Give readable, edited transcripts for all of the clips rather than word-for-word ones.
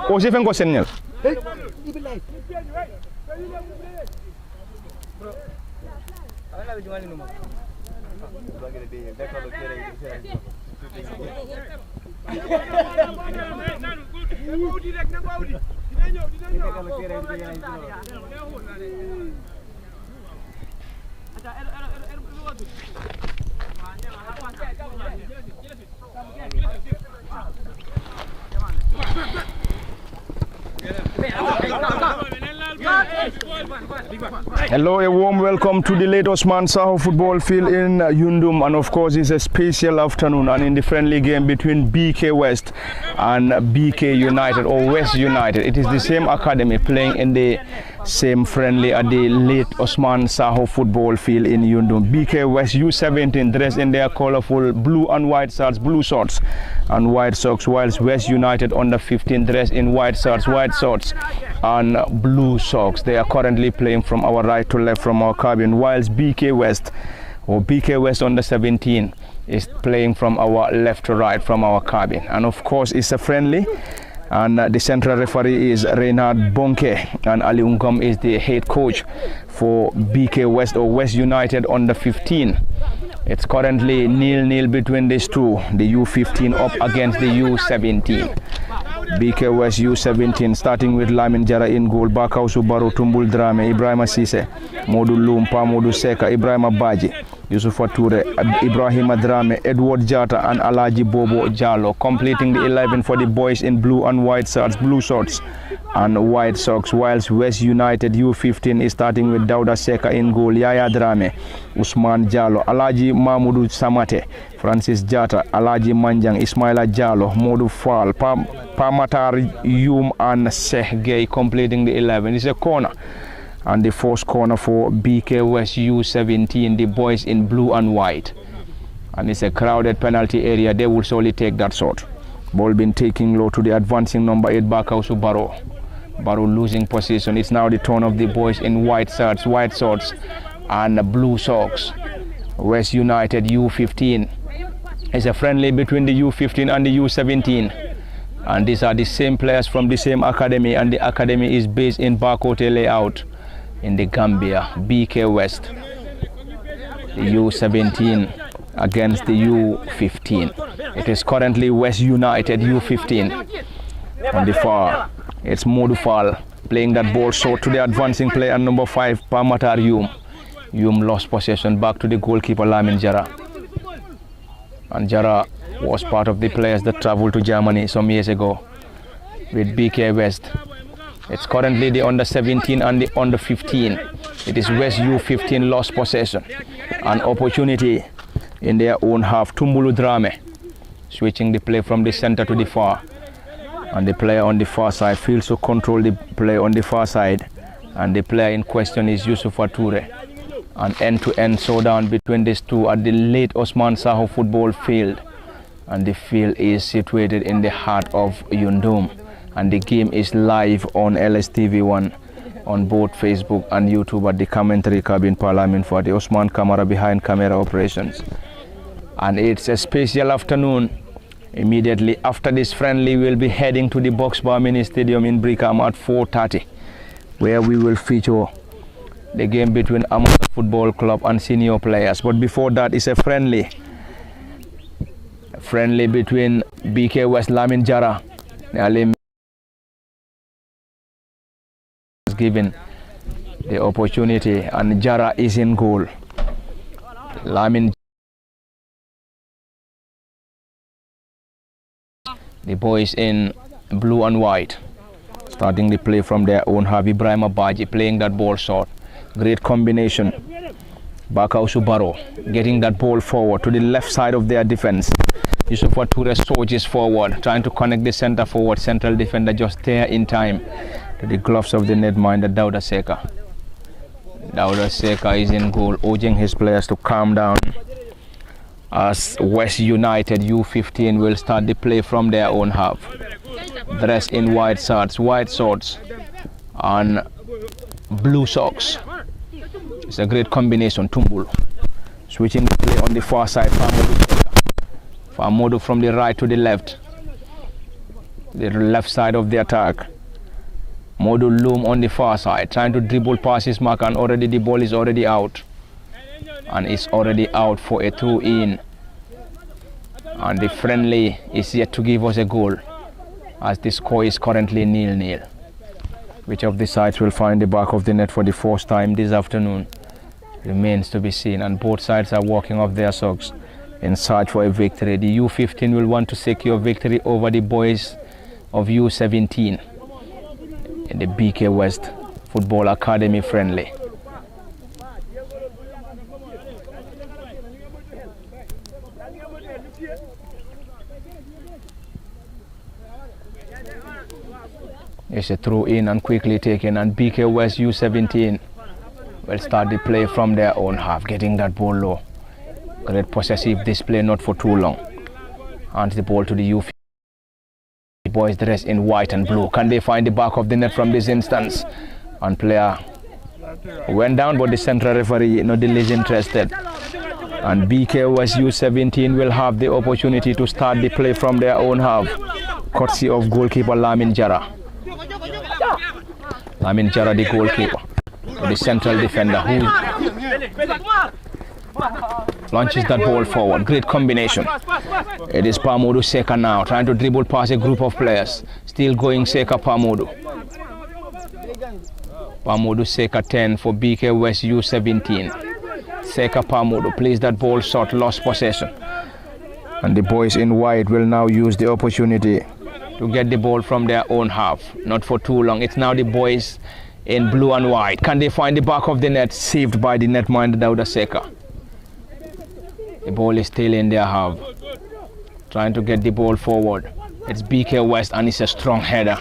O se fengo senel. Hello, a warm welcome to the late Osman Saho football field in Yundum, and of course it's a special afternoon and in the friendly game between BK West and BK United or West United. It is the same academy playing in the same friendly at the late Osman Saho football field in Yundum. BK West U-17 dressed in their colorful blue and white shirts, blue shorts and white socks, whilst West United under 15 dressed in white shirts, white shorts and blue socks. They are currently playing from our right to left from our cabin, whilst BK West or BK West under 17 is playing from our left to right from our cabin. And of course it's a friendly, and the central referee is Reynard Bonke, and Ali Ungom is the head coach for BK West or West United under 15. It's currently 0-0 between these two, the U-15 up against the U-17. BK West U-17 starting with Lamin Jara in goal, Bakausu Baro, Tumbul Drame, Ibrahima Sise, Modu Lumpa, Modu Seka, Ibrahima Baji, Yusufa Toure, Ibrahima Drame, Edward Jata and Alaji Bobo Jalo, completing the 11 for the boys in blue and white shirts, blue shorts and white socks, whilst West United U-15 is starting with Dauda Seka in goal, Yaya Drame, Usman Jalo, Alaji Mahmudu Samate, Francis Jata, Alaji Manjang, Ismaila Jalo, Modu Fall, Pamatar Yum and Seh completing the 11. It's a corner, and the first corner for BK West U-17, the boys in blue and white, and it's a crowded penalty area. They will surely take that shot. Ball been taking low to the advancing number 8 Bakausu Baro. Baro losing position. It's now the turn of the boys in white shirts, white shorts and blue socks. West United U-15 is a friendly between the U-15 and the U-17, and these are the same players from the same academy, and the academy is based in Bakote layout in the Gambia. BK West, the U-17 against the U-15. It is currently West United U-15 on the far. It's Modu Fall playing that ball short to the advancing player number 5 Pamatar Yum. Yum lost possession back to the goalkeeper Lamin Jara, and Jara was part of the players that traveled to Germany some years ago with BK West. It's currently the under 17 and the under 15. It is West U-15 lost possession. An opportunity in their own half. Tumbulu Drame switching the play from the center to the far, and the player on the far side fails to control the play on the far side, and the player in question is Yusufa Toure. An end-to-end showdown between these two at the late Osman Saho football field, and the field is situated in the heart of Yundum, and the game is live on LSTV1 on both Facebook and YouTube at the commentary cabin Parliament for the Osman Kamara behind camera operations. And it's a special afternoon. Immediately after this friendly, we'll be heading to the Boxbar Mini Stadium in Brickham at 4:30, where we will feature the game between Amateur Football Club and senior players. But before that is a friendly between BK West Lamin Jara. Given the opportunity, and Jara is in goal. Lamin, the boys in blue and white, starting the play from their own half. Ibrahima Baji playing that ball short. Great combination. Bakausu Baro getting that ball forward to the left side of their defense. Yusufa Toure surges forward, trying to connect the center forward. Central defender just there in time to the gloves of the netminder Dauda Seka. Dauda Seka is in goal, urging his players to calm down as West United U-15 will start the play from their own half. Dressed in white shirts, white shorts and blue socks. It's a great combination. Tumbul switching the play on the far side. Famodu from the right to the left. the left side of the attack. Modul Loom on the far side, trying to dribble past his mark, and already the ball is already out. And it's already out for a throw-in. And the friendly is yet to give us a goal, as the score is currently 0-0. Which of the sides will find the back of the net for the first time this afternoon remains to be seen, and both sides are walking off their socks in search for a victory. The U-15 will want to secure victory over the boys of U-17 in the BK West Football Academy friendly. It's a throw in and quickly taken, and BK West U-17 will start the play from their own half, getting that ball low. Great possessive display, not for too long. Hands the ball to the U-15. The boys dressed in white and blue. Can they find the back of the net from this instance? And player went down, but the central referee not the least interested. And BK West U-17 will have the opportunity to start the play from their own half, courtesy of goalkeeper Lamin Jara. Lamin Jara, the goalkeeper, the central defender, who launches that ball forward. Great combination. It is Pamodu Seka now, trying to dribble past a group of players. Still going Seka Pamodu. Pamodu Seka 10 for BK West U-17. Seka Pamodu plays that ball short, lost possession. And the boys in white will now use the opportunity to get the ball from their own half. Not for too long. It's now the boys in blue and white. Can they find the back of the net? Saved by the netminder Dauda Seka. The ball is still in their half. Trying to get the ball forward. It's BK West, and it's a strong header.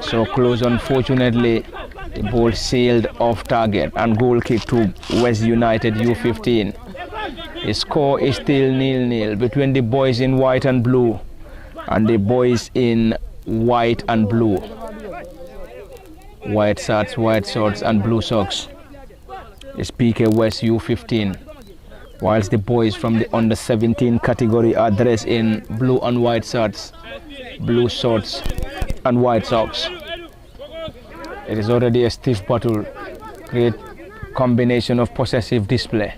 So close, unfortunately. The ball sailed off target, and goal kick to West United U-15. The score is still 0-0 between the boys in white and blue and the boys in white and blue. White shorts and blue socks. It's BK West U-15. Whilst the boys from the under 17 category are dressed in blue and white shirts, blue shorts and white socks. It is already a stiff battle. Great combination of possessive display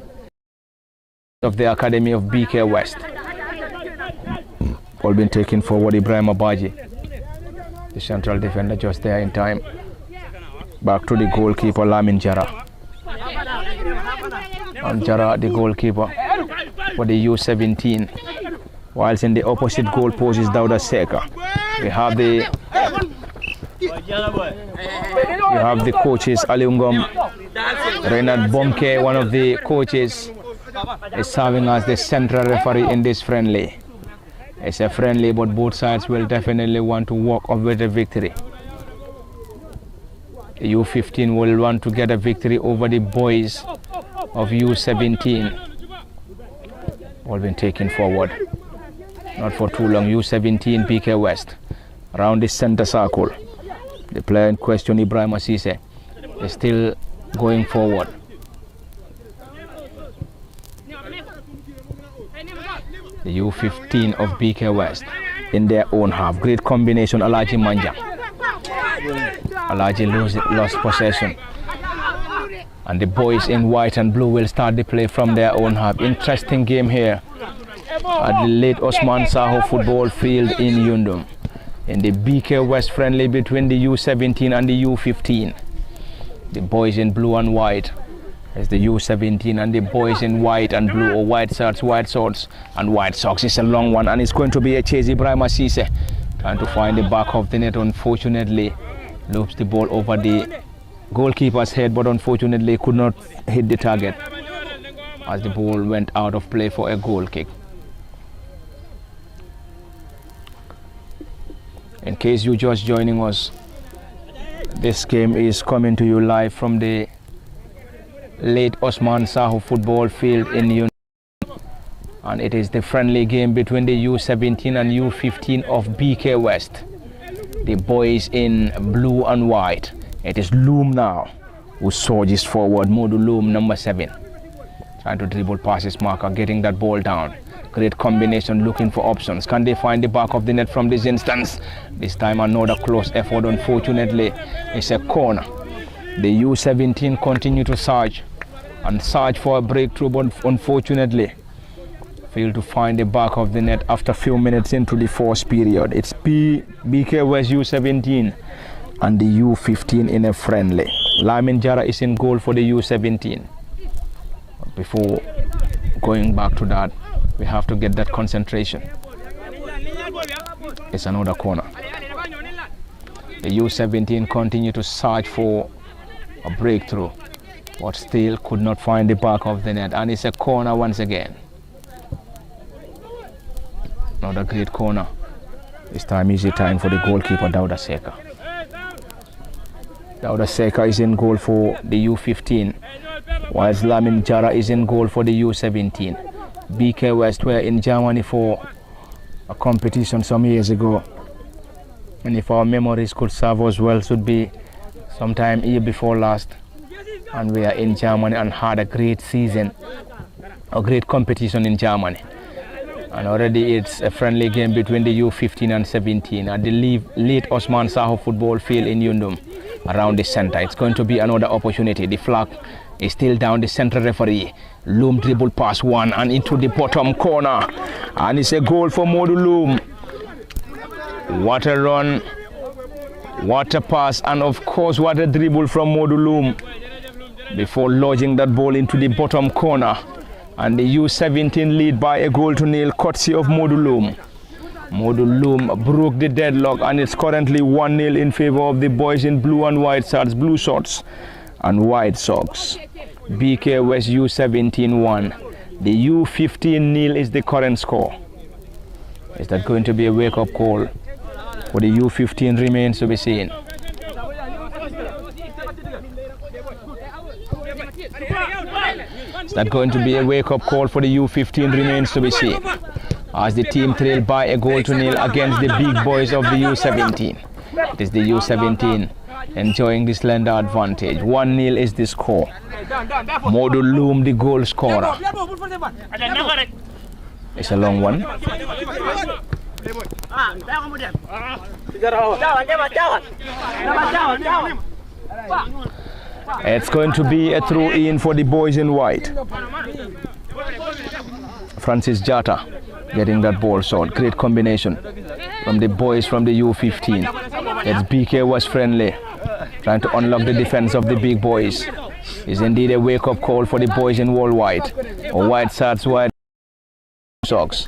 of the academy of BK West. Ball been taken forward, Ibrahim Abaji, the central defender, just there in time. Back to the goalkeeper Lamin Jara. And Jara, the goalkeeper for the U-17. Whilst in the opposite goal post is Dauda Seka. We have the coaches Aliungom, Renard Bomke, one of the coaches, is serving as the central referee in this friendly. It's a friendly, but both sides will definitely want to walk off with a victory. The U-15 will want to get a victory over the boys of U-17. All been taken forward. Not for too long. U-17 BK West around the center circle. The player in question, Ibrahim Asise, is still going forward. The U-15 of BK West in their own half. Great combination, Alaji Manja. Alaji lost possession. And the boys in white and blue will start the play from their own half. Interesting game here at the late Osman Saho football field in Yundum. In the BK West friendly between the U-17 and the U-15. The boys in blue and white is the U-17, and the boys in white and blue, or white shirts and white socks. It's a long one, and it's going to be a chase. Ibrahim Asise trying to find the back of the net. Unfortunately, loops the ball over the goalkeeper's head, but unfortunately could not hit the target as the ball went out of play for a goal kick. In case you're just joining us, this game is coming to you live from the late Osman Saho football field in Yundum, and it is the friendly game between the U-17 and U-15 of BK West. The boys in blue and white. It is Loom now who surges forward. Modu Loom, number 7, trying to dribble past his marker, getting that ball down. Great combination, looking for options. Can they find the back of the net from this instance? This time another close effort, unfortunately. It's a corner. The U-17 continue to surge and search for a breakthrough, but unfortunately failed to find the back of the net after a few minutes into the fourth period. It's BK West U-17 and the U-15 in a friendly. Lamin Jara is in goal for the U-17. Before going back to that, we have to get that concentration. It's another corner. The U-17 continue to search for a breakthrough, but still could not find the back of the net, and it's a corner once again. Another great corner. This time easy time for the goalkeeper Dauda Seka. Dauda Seka is in goal for the U-15, whilst Lamin Jara is in goal for the U-17. BK West were in Germany for a competition some years ago, and if our memories could serve us well, should be sometime year before last, and we are in Germany and had a great season, a great competition in Germany. And already it's a friendly game between the U-15 and 17 at the late Osman Saho football field in Yundum around the center. It's going to be another opportunity. The flag is still down. The central referee. Loom dribble past one and into the bottom corner, and it's a goal for Modu Loom. What a run, what a pass, and of course what a dribble from Modu Loom before lodging that ball into the bottom corner. And the U-17 lead by a goal to nil, courtesy of Modu Loom. Modu Loom broke the deadlock, and it's currently 1-0 in favor of the boys in blue and white shirts, blue shorts and white socks. BK West U-17 1. The U-15 0 is the current score. Is that going to be a wake-up call for the U-15? Remains to be seen. Is that going to be a wake-up call for the U-15? Remains to be seen, as the team trail by a goal to nil against the big boys of the U-17. It is the U-17 enjoying this slender advantage. 1-0 is the score. Modu Loom, the goal scorer. It's a long one. It's going to be a throw in for the boys in white. Francis Jata getting that ball shot. Great combination from the boys from the U-15. It's BK was friendly, trying to unlock the defense of the big boys. Is indeed a wake-up call for the boys in all white, or white shirts, white socks.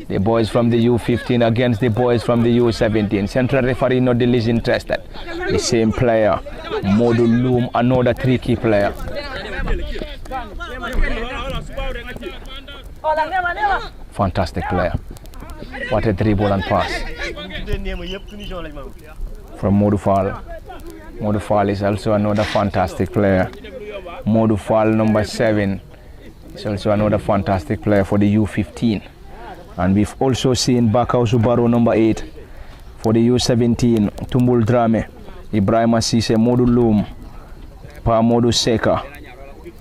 The boys from the U-15 against the boys from the U-17. Central referee not the least interested. The same player, Modu Loom, another tricky player. Fantastic player. What a dribble and pass from Modu Fall. Modu Fall is also another fantastic player. Modu Fall number 7 is also another fantastic player for the U-15. And we've also seen Bakau Subaru number 8 for the U-17. Tumbul Drame, Ibrahim Asise, Modu Loom, Pa Modu Seka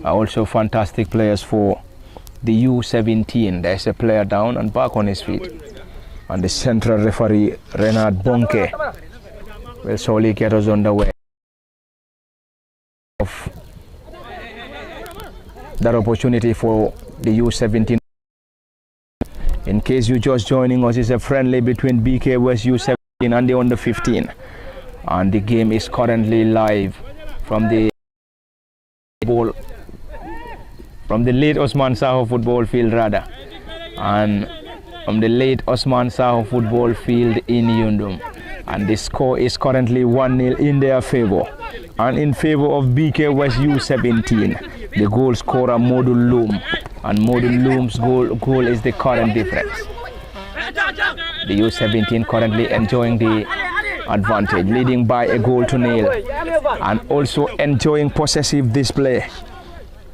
are also fantastic players for the U-17. There's a player down and back on his feet. And the central referee, Renard Bonke, will surely get us underway of that opportunity for the U-17. In case you're just joining us, it's a friendly between BK West U-17 and the under 15, and the game is currently live from the late Osman Saho football field and from the late Osman Saho football field in Yundum, and the score is currently 1-0 in their favor, and in favor of BK West U-17. The goal scorer Modu Loom, and Modu Loom's goal is the current difference. The U-17 currently enjoying the advantage, leading by a goal to nil, and also enjoying possessive display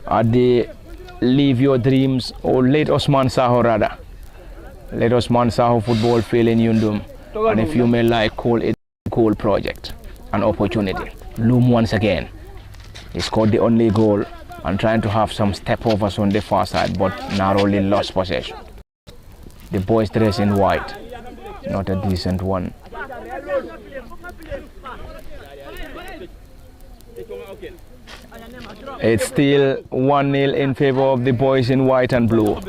at the Live Your Dreams, or late Osman Saho rather, late Osman Saho football field in Yundum, and if you may like, call it a goal project, an opportunity. Loom once again, he scored the only goal, and trying to have some step overs on the far side, but narrowly lost possession. The boys dress in white. Not a decent one. It's still 1-0 in favor of the boys in white and blue.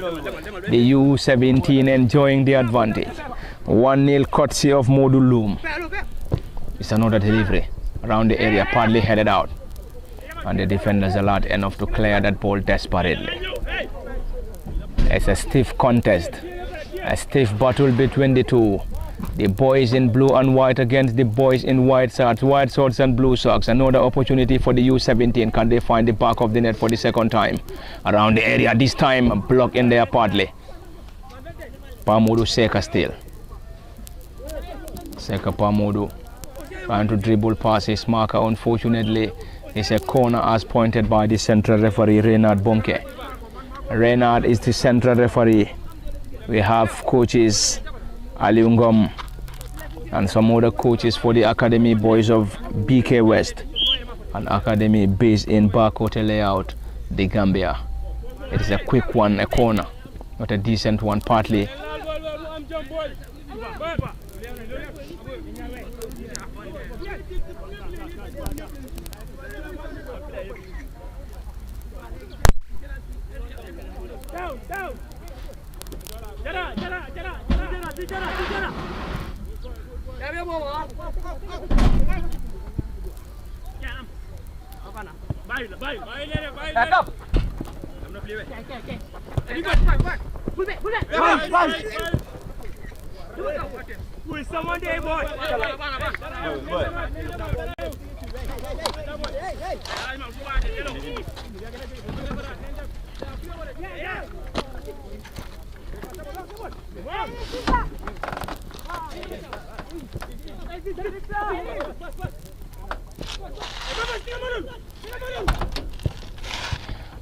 The U-17 enjoying the advantage. 1-0 courtesy of Modu Loom. It's another delivery around the area, partly headed out. And the defenders alert enough to clear that ball desperately. It's a stiff contest, a stiff battle between the two. The boys in blue and white against the boys in white shorts and blue socks. Another opportunity for the U-17. Can they find the back of the net for the second time? Around the area, this time blocked in there partly. Pamudu Seka still. Seka Pamudu trying to dribble past his marker. Unfortunately, it's a corner as pointed by the central referee, Reynard Bonke. Reynard is the central referee. We have coaches Aliungom and some other coaches for the academy boys of BK West, an academy based in Bakote layout, the Gambia. It is a quick one, a corner, not a decent one, partly.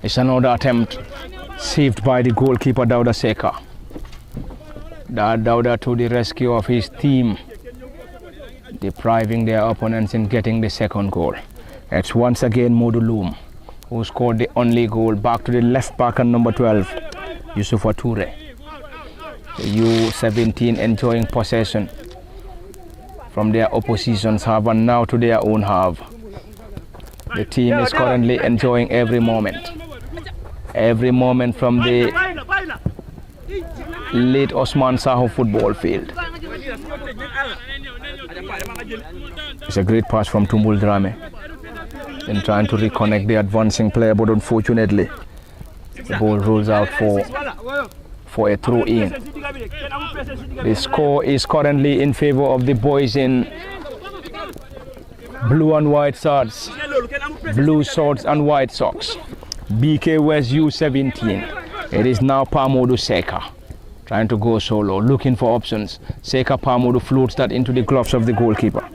It's another attempt saved by the goalkeeper Dauda Seka. Dauda to the rescue of his team, depriving their opponents in getting the second goal. It's once again Modu Loom who scored the only goal. Back to the left back and number 12, Yusufa Toure. The U-17 enjoying possession from their opposition's half and now to their own half. The team is currently enjoying every moment from the late Osman Saho football field. It's a great pass from Tumbul Drame in trying to reconnect the advancing player, but unfortunately the ball rolls out for a throw-in. The score is currently in favor of the boys in blue and white shorts, blue shorts and white socks. BK West U-17. It is now Pamodu Seka trying to go solo, looking for options. Seka Pamodu floats that into the gloves of the goalkeeper.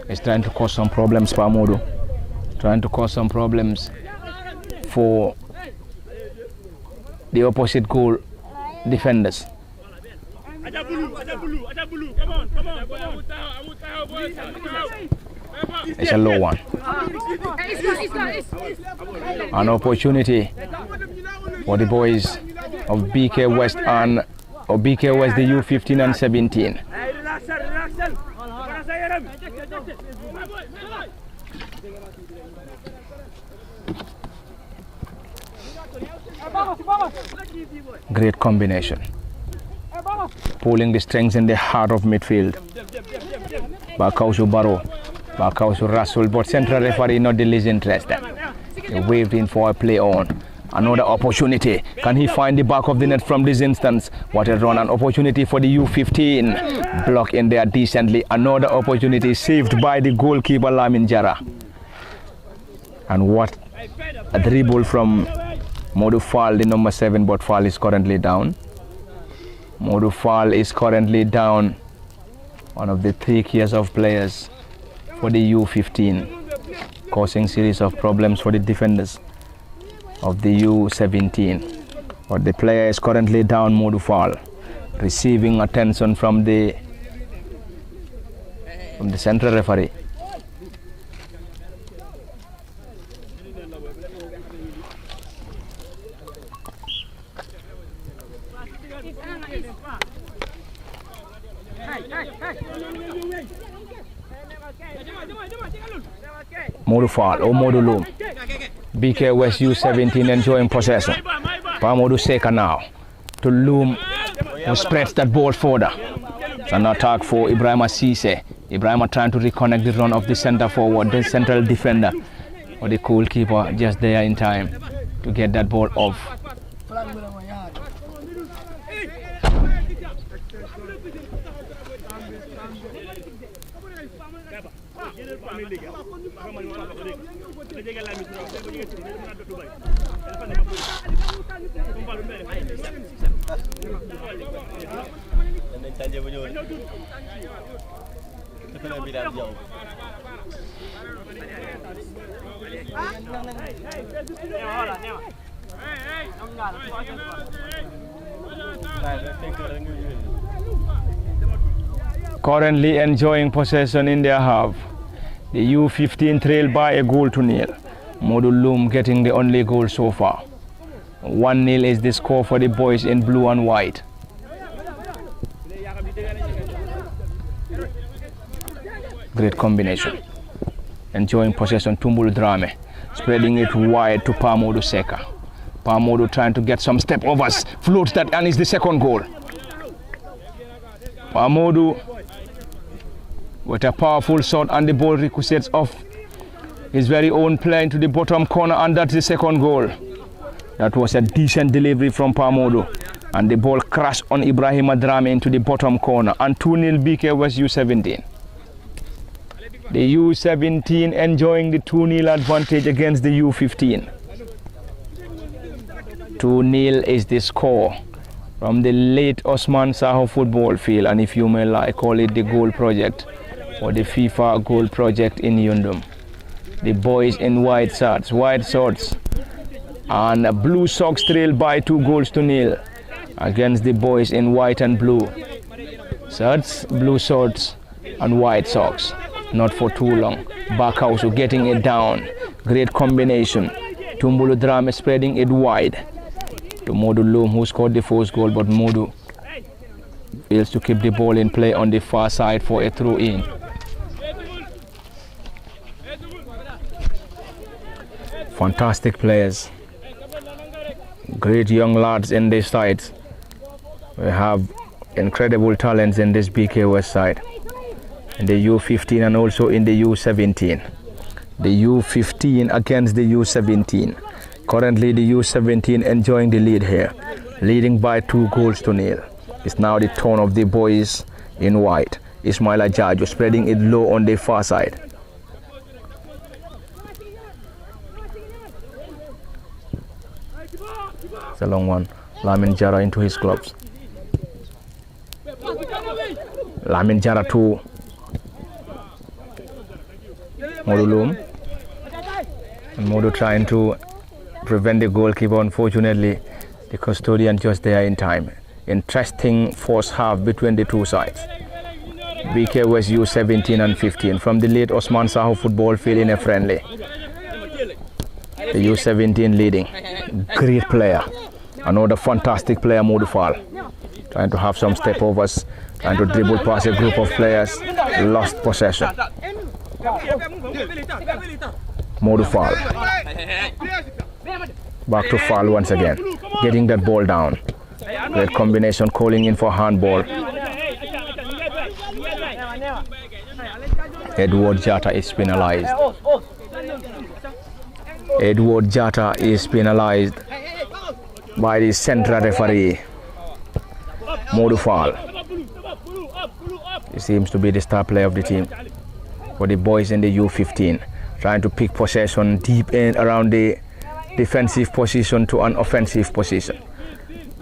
He's trying to cause some problems, Pamodu. Trying to cause some problems for the opposite goal defenders. It's a low one. An opportunity for the boys of BK West and BK West, the U-15 and 17. Great combination. Pulling the strings in the heart of midfield. Bakausu Barrow, Bakausu Rasul, but central referee not the least interested. He waved in for a play on. Another opportunity. Can he find the back of the net from this instance? What a run. An opportunity for the U-15. Block in there decently. Another opportunity saved by the goalkeeper Lamin Jara. And what a dribble from Modu Fall, the number 7, but Fall is currently down. Modu Fall is currently down. One of the 3 tiers of players for the U-15, causing series of problems for the defenders of the U-17. But the player is currently down, Modu Fall, receiving attention from the central referee. Modu Fall or Modu Loom. BK West U-17 enjoying possession. Pamodu Seka now to Loom, who spreads that ball further. It's an attack for Ibrahima Cisse. Ibrahima trying to reconnect the run of the center forward, the central defender, or the goalkeeper just there in time to get that ball off. Currently enjoying possession in their half. The U-15 trail by a goal to nil. Modu Loom getting the only goal so far. 1-0 is the score for the boys in blue and white. Great combination. Enjoying possession, Tumbulu Drame. Spreading it wide to Pamodu Seka. Pamodu trying to get some step overs. Floats that and is the second goal. Pamodu with a powerful shot and the ball ricochets off his very own player into the bottom corner, and that's the second goal. That was a decent delivery from Pamodu, and the ball crashed on Ibrahima Drame into the bottom corner, and 2-0 BK West U-17. The U-17 enjoying the 2-0 advantage against the U-15. 2-0 is the score from the late Osman Saho football field, and if you may like, call it the goal project or the FIFA goal project in Yundum. The boys in white shorts, and blue socks trailed by 2 goals to nil against the boys in white and blue shirts, blue shorts and white socks. Not for too long. Backhouse getting it down. Great combination. Tumbulu Drame spreading it wide to Modu Loom, who scored the first goal, but Modu fails to keep the ball in play on the far side for a throw in. Fantastic players. Great young lads in this side. We have incredible talents in this BK West side. In the U-15 and also in the U-17. The U-15 against the U-17. Currently the U-17 enjoying the lead here, leading by 2 goals to nil. It's now the turn of the boys in white. Ismail Ajajo spreading it low on the far side. It's a long one. Lamin Jara into his gloves. Lamin Jara to Modu Loom. And Modu trying to prevent the goalkeeper. Unfortunately, the custodian just there in time. Interesting first half between the two sides. BK West U-17 and 15 from the late Osman Saho football field in a friendly. The U-17 leading. Great player. Another fantastic player, Modu Fall. Trying to have some step overs, trying to dribble past a group of players. Lost possession. Modu Fall. Back to Fall once again. Getting that ball down. Great combination, calling in for handball. Edward Jata is penalized. Edward Jata is penalized by the central referee, Modu Fall. He seems to be the star player of the team for the boys in the U-15, trying to pick possession deep in around the defensive position to an offensive position.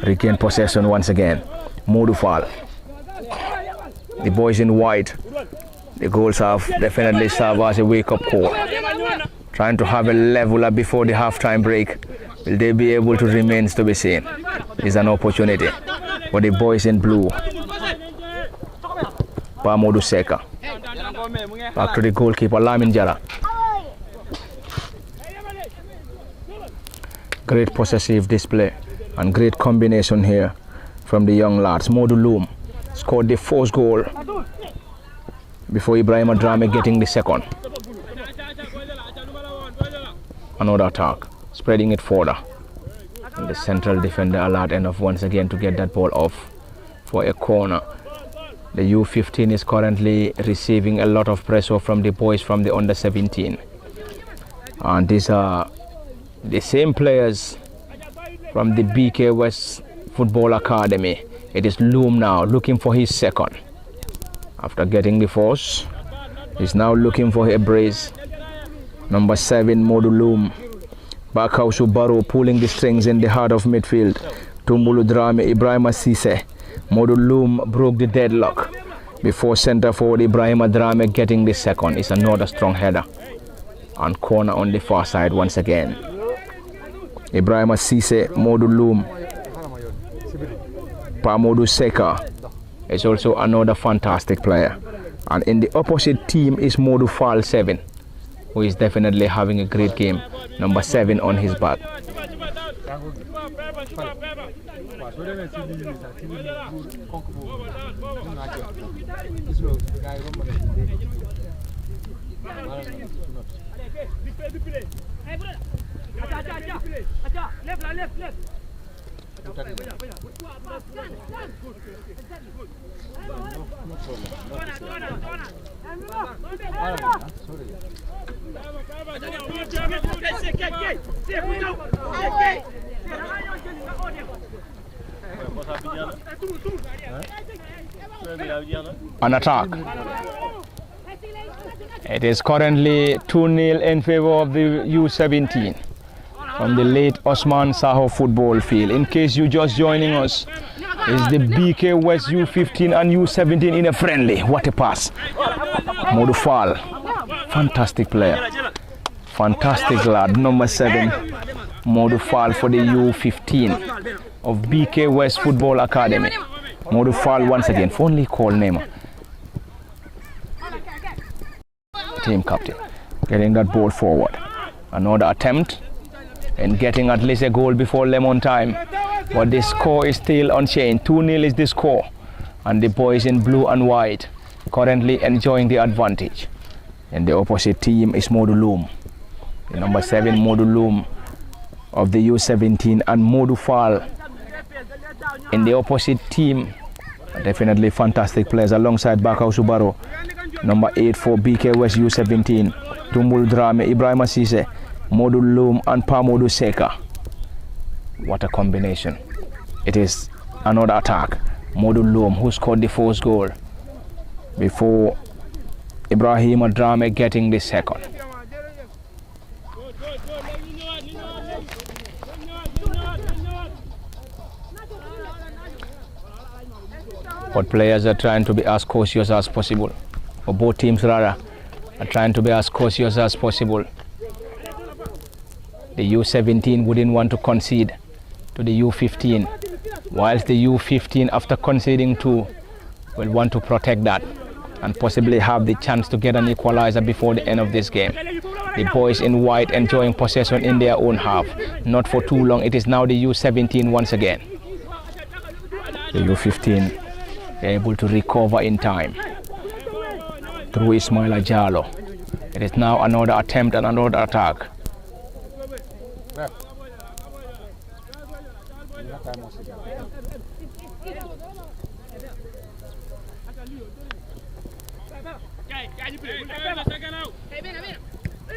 Regain possession once again. Modu Fall. The boys in white, the goals have definitely served as a wake-up call. Trying to have a leveler before the half-time break. Will they be able to remain to be seen? Is an opportunity for the boys in blue. Pamodu Seka. Back to the goalkeeper, Lamin Jara. Great possessive display and great combination here from the young lads. Modu Loom scored the first goal before Ibrahima Drame getting the second. Another attack, spreading it further. And the central defender alert enough once again to get that ball off for a corner. The U-15 is currently receiving a lot of pressure from the boys from the under-17. And these are the same players from the BK West Football Academy. It is Loom now looking for his second. After getting the force, he's now looking for a brace. Number 7, Modu Loom. Bakausu Barrow pulling the strings in the heart of midfield. Tumbulu Drame, Ibrahima Cisse. Modu Loom broke the deadlock before centre forward Ibrahima Drame getting the second. It's another strong header. And corner on the far side once again. Ibrahima Cisse, Modu Loom. Pamodu Seka is also another fantastic player. And in the opposite team is Modu Fall 7, who is definitely having a great game. Number 7 on his back. An attack. It is currently 2-0 in favor of the U-17 from the late Osman Saho football field. In case you're just joining us, is the BK West U-15 and U-17 in a friendly. What a pass. Modu Fall, fantastic player. Fantastic lad. Number 7, Modu Fall for the U-15 of BK West Football Academy. Modu Fall once again, only call name. Team captain, getting that ball forward. Another attempt and getting at least a goal before lemon time. But the score is still unchanged. 2-0 is the score. And the boys in blue and white currently enjoying the advantage. And the opposite team is Modu Loom. The number 7 Modu Loom of the U-17 and Modu Fall in the opposite team. Definitely fantastic players alongside Bakau Subaru. Number 8 for BK West U-17. Tumbul Drame, Ibrahima Cisse, Modu Loom and Pamodu Seka. What a combination. It is another attack. Modu Loom who scored the first goal before Ibrahima Drame getting the second. But players are trying to be as cautious as possible. Or both teams rather are trying to be as cautious as possible. The U-17 wouldn't want to concede to the U-15, whilst the U-15 after conceding 2 will want to protect that and possibly have the chance to get an equalizer before the end of this game. The boys in white enjoying possession in their own half. Not for too long. It is now the U-17 once again. The U-15 able to recover in time through Ismaila Jallo. It is now another attempt and another attack.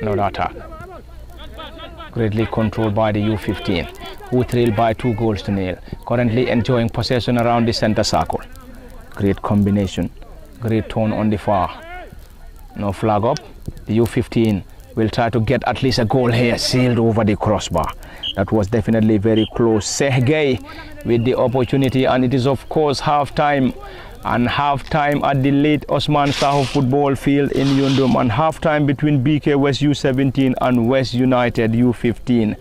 Another attack. Greatly controlled by the U-15, who trail by 2 goals to 0. Currently enjoying possession around the center circle. Great combination, great turn on the far. No flag up. The U-15 will try to get at least a goal here, sailed over the crossbar. That was definitely very close. Sergey with the opportunity, and it is of course half time. And half time at the late Osman Saho football field in Yundum, and half time between BK West U-17 and West United U-15.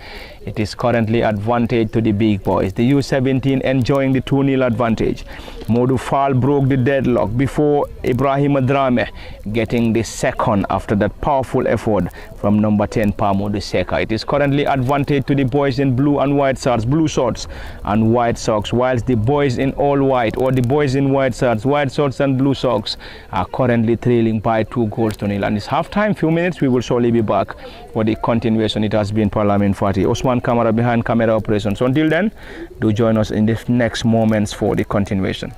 It is currently advantage to the big boys. The U-17 enjoying the 2-0 advantage. Modu Fall broke the deadlock before Ibrahim Adrame getting the second after that powerful effort from number 10 Pamodu Seka. It is currently advantage to the boys in blue and white shirts, blue shorts and white socks, whilst the boys in all white or the boys in white shorts and blue socks are currently trailing by 2-0. And it's half-time, few minutes, we will surely be back for the continuation. It has been Parliament Fatih, Osman Kamara behind camera operations. Until then, do join us in the next moments for the continuation.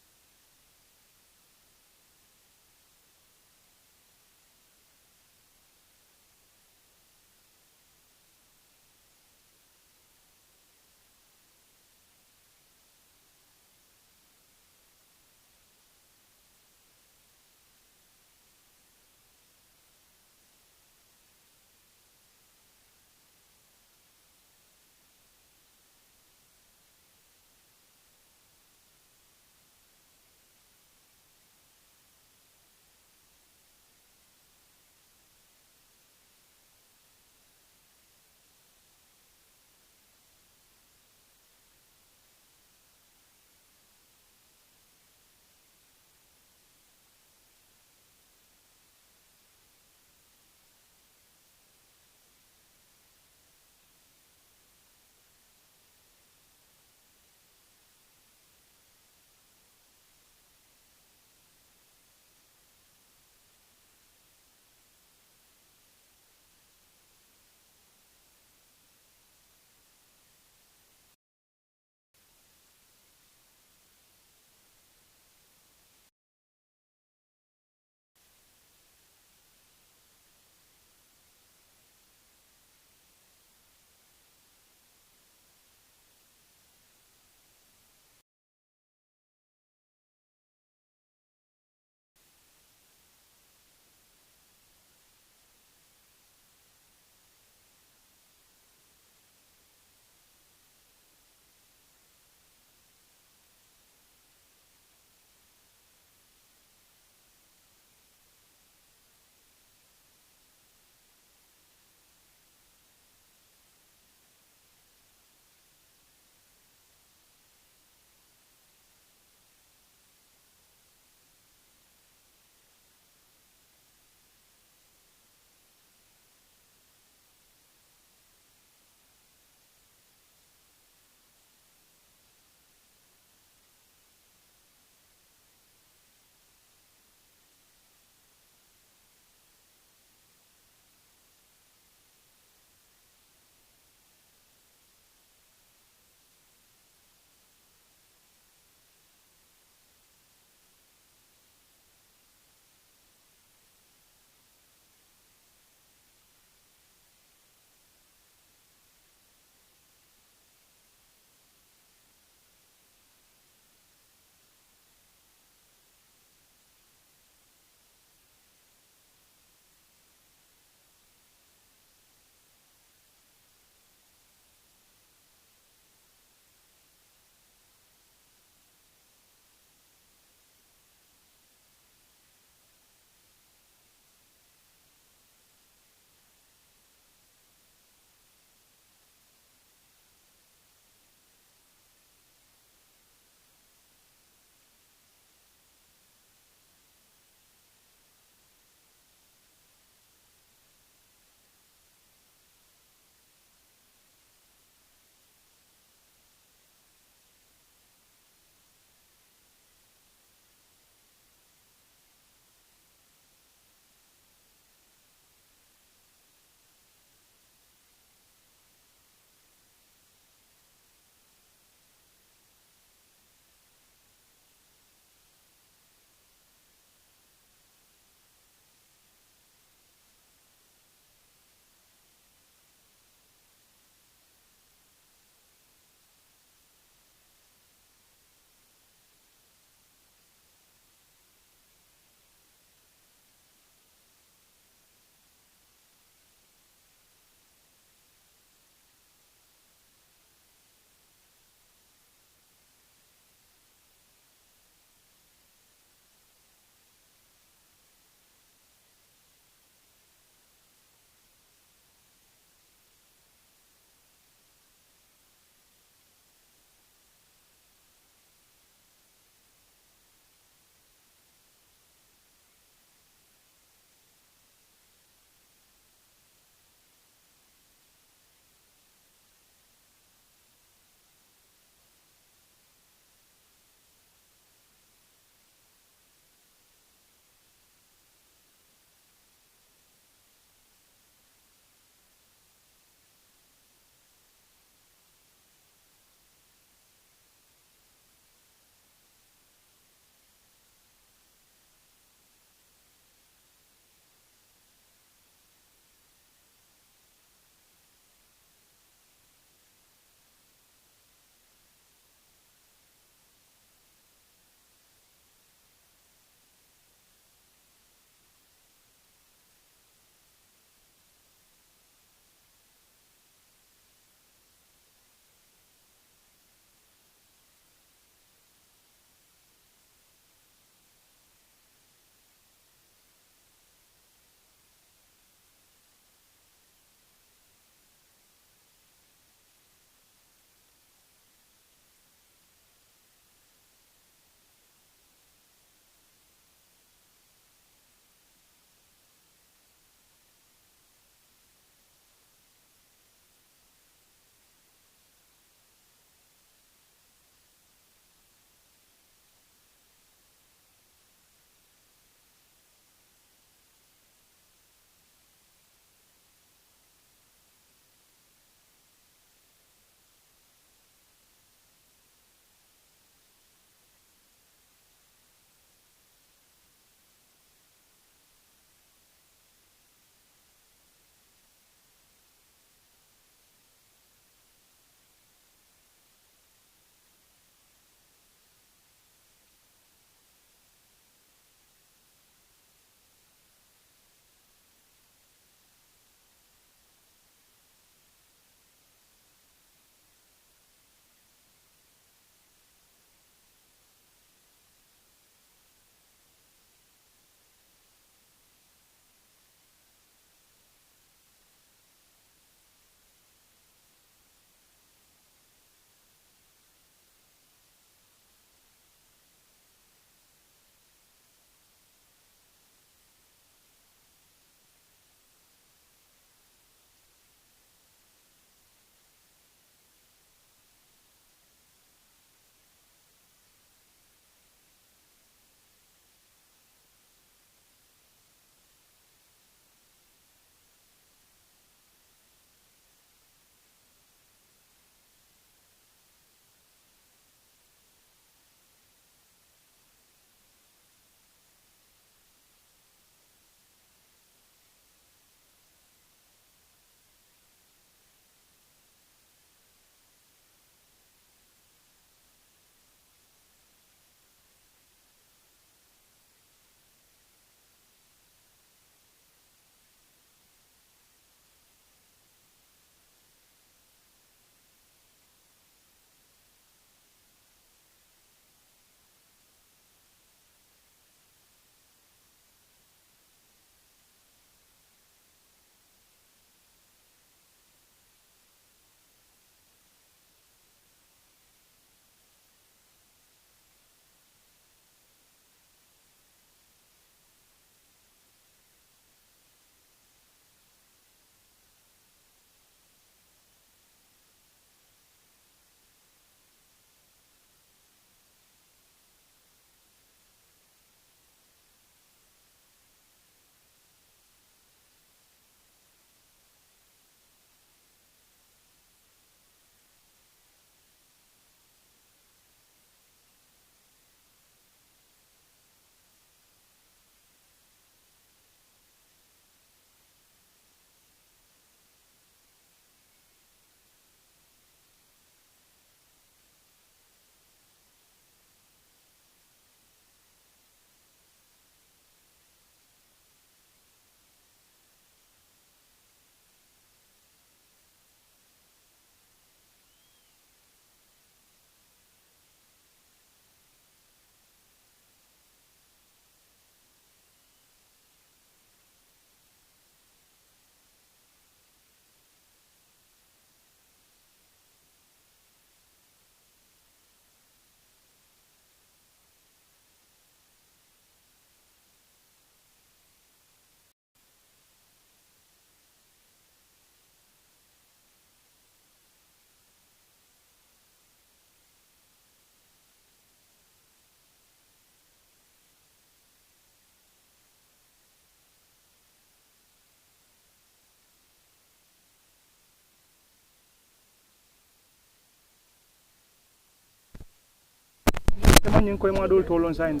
Sunin koy madol tolon sign.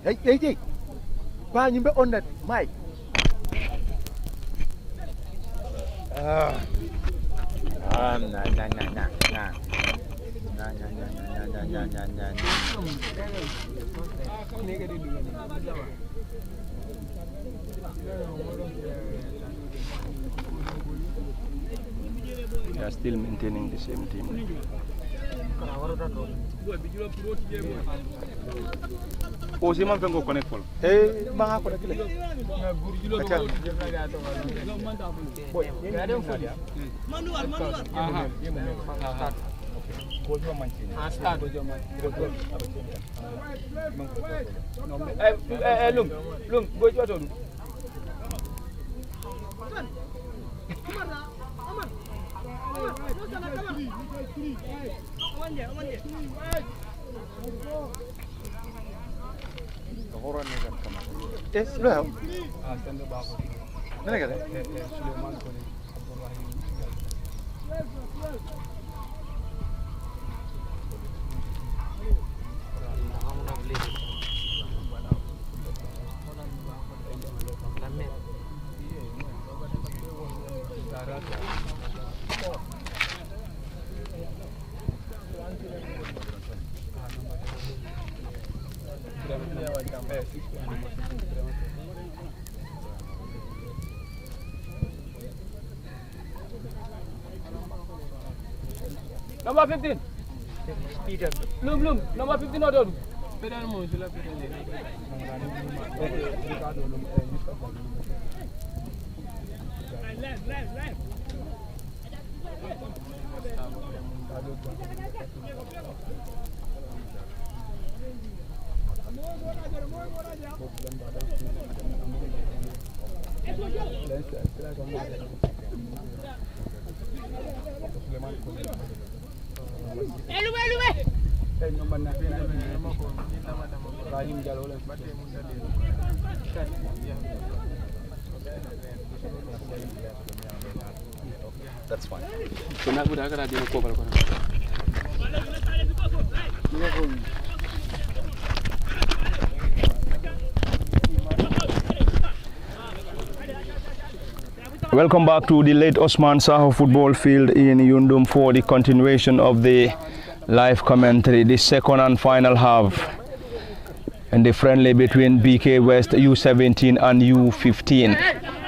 Hey. Ba nyimbe on that Mike. They are still maintaining the same team. Si man fengo connect pol. Manga ko dakile. Lum, go to what? Yes, lo. Number 15. Loom. Number 15 order. Pedal mo sila pedal. Left. That's fine. Welcome back to the late Osman Saho football field in Yundum for the continuation of the live commentary, the second and final half and the friendly between BK West U-17 and U-15,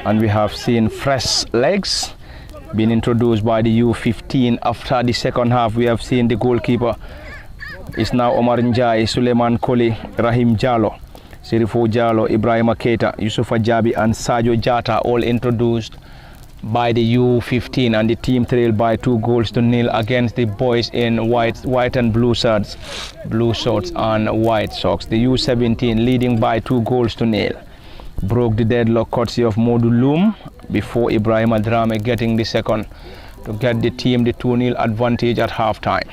and we have seen fresh legs being introduced by the U-15. After the second half, we have seen the goalkeeper is now Omar Njai, Suleiman Koli, Rahim Jallo, Sirifo Jallo, Ibrahim Keita, Yusufa Jabi and Sajo Jata, all introduced by the U-15, and the team trailed by 2-0 against the boys in white and blue shirts and white socks. The U-17 leading by 2-0 broke the deadlock courtesy of Modu Loom before Ibrahim Adrame getting the second to get the team the 2-0 advantage at halftime.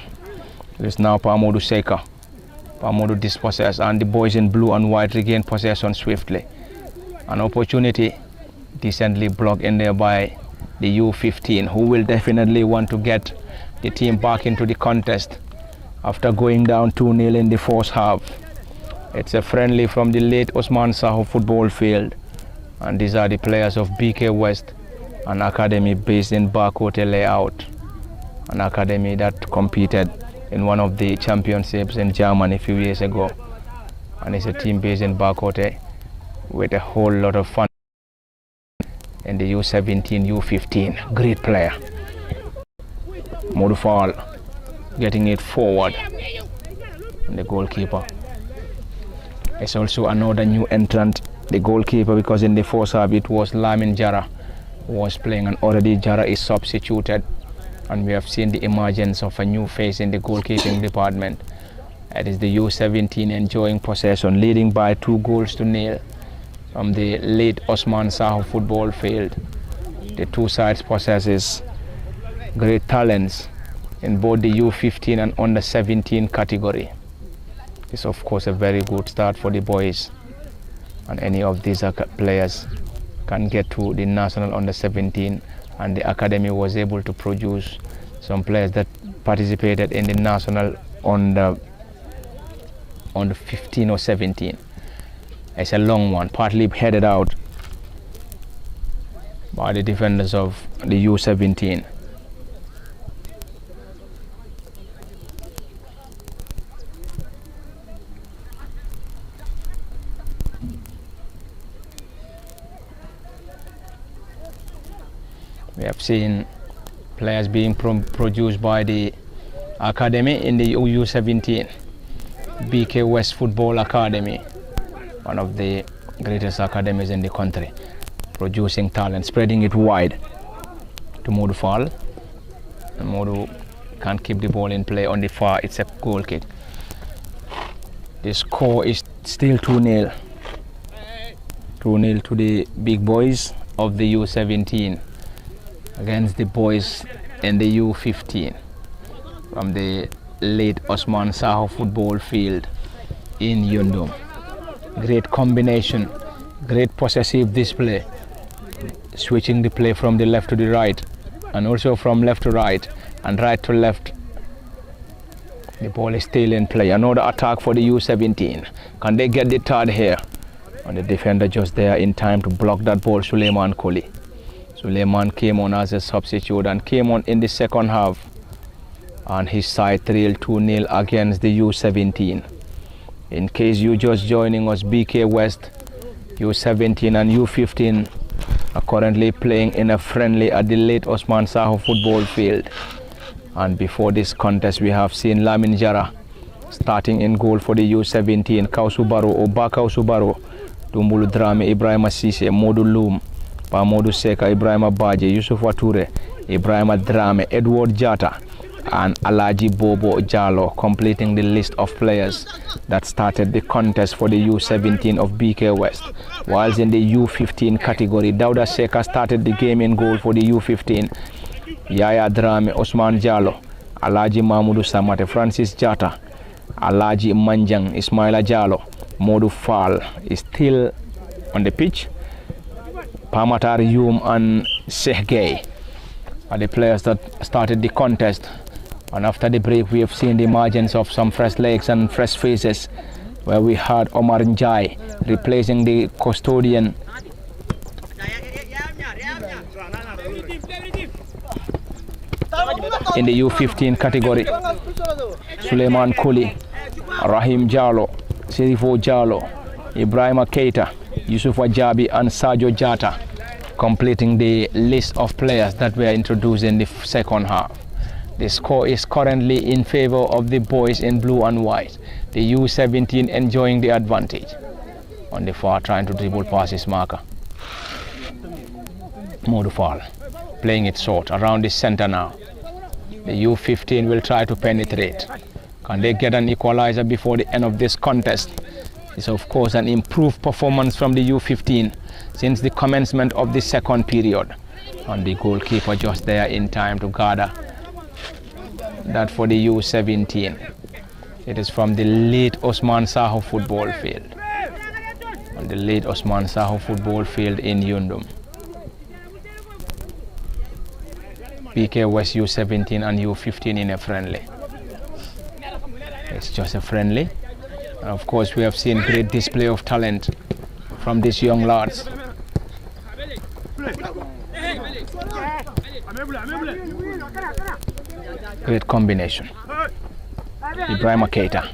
It is now Pamodu Seka. Pamodu dispossessed, and the boys in blue and white regain possession swiftly. An opportunity decently blocked in there by the U-15, who will definitely want to get the team back into the contest after going down 2-0 in the first half. It's a friendly from the late Osman Saho football field, and these are the players of BK West, an academy based in Bakote layout, an academy that competed in one of the championships in Germany a few years ago, and it's a team based in Bakote with a whole lot of fun in the U-17, U-15. Great player. Modufal getting it forward. And the goalkeeper is also another new entrant, the goalkeeper, because in the first half it was Lamin Jara who was playing, and already Jara is substituted, and we have seen the emergence of a new face in the goalkeeping department. It is the U-17 enjoying possession, leading by 2-0 from the late Osman Saho football field. The two sides possesses great talents in both the U-15 and under-17 category. It's of course a very good start for the boys, and any of these players can get to the national under-17, and the academy was able to produce some players that participated in the national on the 15 or 17. It's a long one, partly headed out by the defenders of the U-17. We have seen players being produced by the academy in the U-17, BK West Football Academy, one of the greatest academies in the country, producing talent, spreading it wide to Modu Fall. And Modu can't keep the ball in play on the far, it's a goal kick. The score is still 2-0. 2-0 to the big boys of the U-17 against the boys in the U-15 from the late Osman Saho football field in Yundum. Great combination, great possessive display, switching the play from the left to the right and also from left to right and right to left. The ball is still in play. Another attack for the U-17. Can they get the third here? And the defender just there in time to block that ball, Suleiman Koli. Suleiman came on as a substitute and came on in the second half, and his side trailed 2-0 against the U-17. In case you just joining us, BK West, U-17 and U-15 are currently playing in a friendly at the late Osman Saho football field. And before this contest, we have seen Lamin Jara starting in goal for the U-17, Kausubaro, Oba Kausubaro, Dumbulu Drame, Ibrahima Sise, Modu Loom, Pamodu Seka, Ibrahima Baje, Yusuf Wature, Ibrahima Drame, Edward Jata, and Alaji Bobo Jalo, completing the list of players that started the contest for the U-17 of BK West. Whilst in the U-15 category, Dauda Seka started the game in goal for the U-15. Yaya Drame, Osman Jalo, Alaji Mahmoudou Samate, Francis Jata, Alaji Manjang, Ismaila Jalo, Modu Fall is still on the pitch. Pamatar Yum and Sergey are the players that started the contest. And after the break, we have seen the emergence of some fresh legs and fresh faces, where we had Omar Njai replacing the custodian. In the U-15 category, Suleiman Kuli, Rahim Jalo, Sirifo Jalo, Ibrahima Keita, Yusuf Wajabi and Sajo Jata, completing the list of players that were introduced in the second half. The score is currently in favor of the boys in blue and white. The U-17 enjoying the advantage. On the far, trying to dribble past his marker. Modu Fall playing it short around the center now. The U-15 will try to penetrate. Can they get an equalizer before the end of this contest? It's of course an improved performance from the U-15 since the commencement of the second period. And the goalkeeper just there in time to gather that for the U-17. It is from the late Osman Saho football field. On the late Osman Saho football field in Yundum. BK West U-17 and U-15 in a friendly. It's just a friendly. And of course, we have seen great display of talent from these young lads. Great combination. Ibrahima Keita.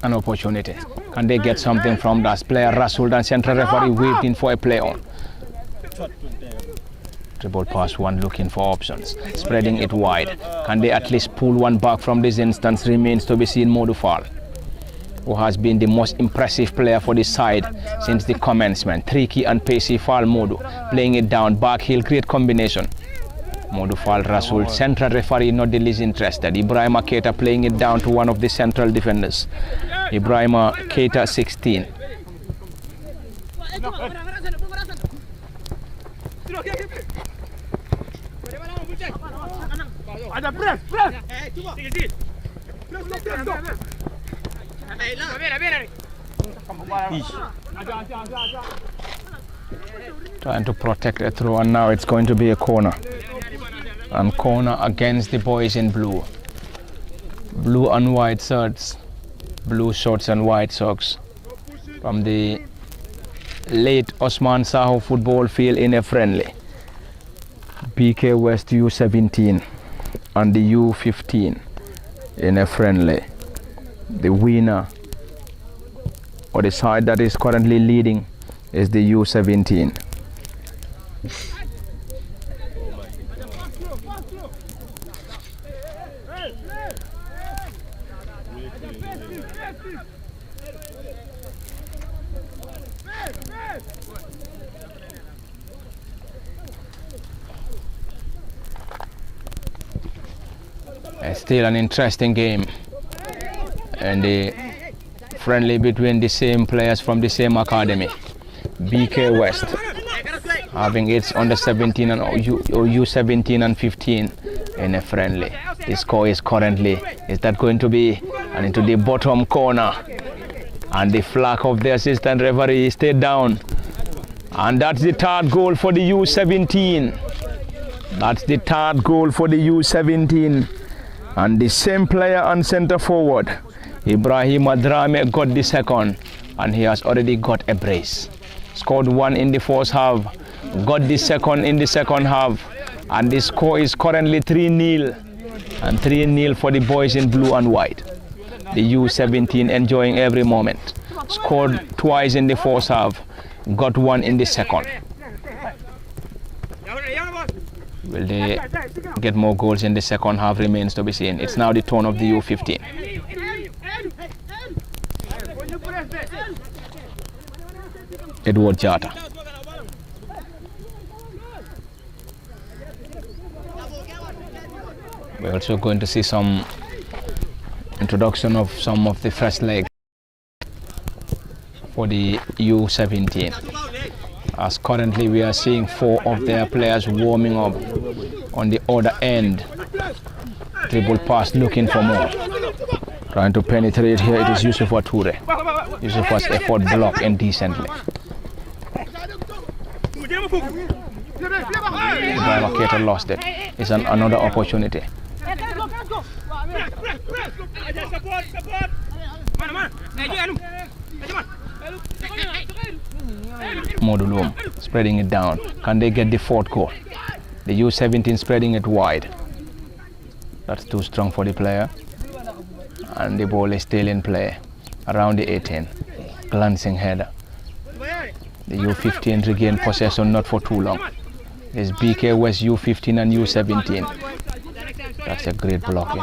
An opportunity. Can they get something from that player? Rasul and central referee waved in for a play on. Dribble pass one, looking for options, spreading it wide. Can they at least pull one back from this instance? Remains to be seen. Modu Fall, who has been the most impressive player for this side since the commencement. Tricky and pacey Fall Modu, playing it down, back heel, great combination. Modu Fall, Rasul, central referee not the least interested. Ibrahima Keita playing it down to one of the central defenders. Ibrahima Keita, 16. Trying to protect a throw, and now it's going to be a corner. And corner against the boys in blue. Blue and white shirts, blue shorts and white socks from the late Osman Saho football field in a friendly. BK West U-17 and the U-15 in a friendly. The winner, or the side that is currently leading, is the U-17. Still an interesting game, and the friendly between the same players from the same academy. BK West having its under 17 and U17 and 15 in a friendly. The score is currently, is that going to be, and into the bottom corner, and the flag of the assistant referee stayed down, and that's the third goal for the U17. That's the third goal for the U17. And the same player and centre forward, Ibrahim Adrame, got the second, and he has already got a brace. Scored one in the first half, got the second in the second half, and the score is currently 3-0, and 3-0 for the boys in blue and white. The U17 enjoying every moment. Scored twice in the first half, got one in the second. Will they get more goals in the second half remains to be seen. It's now the turn of the U15. Edward Jata. We're also going to see some introduction of some of the first legs for the U17. As currently we are seeing 4 of their players warming up on the other end. Dribble pass, looking for more. Trying to penetrate here, it is Yusuf Toure. Yusuf's effort blocked indecently. Ibrahim Keita lost it. It's another opportunity. Modulum spreading it down. Can they get the 4th goal? The U17 spreading it wide. That's too strong for the player. And the ball is still in play around the 18. Glancing header. The U15 regain possession not for too long. There's BK West U15 and U17. That's a great blocking.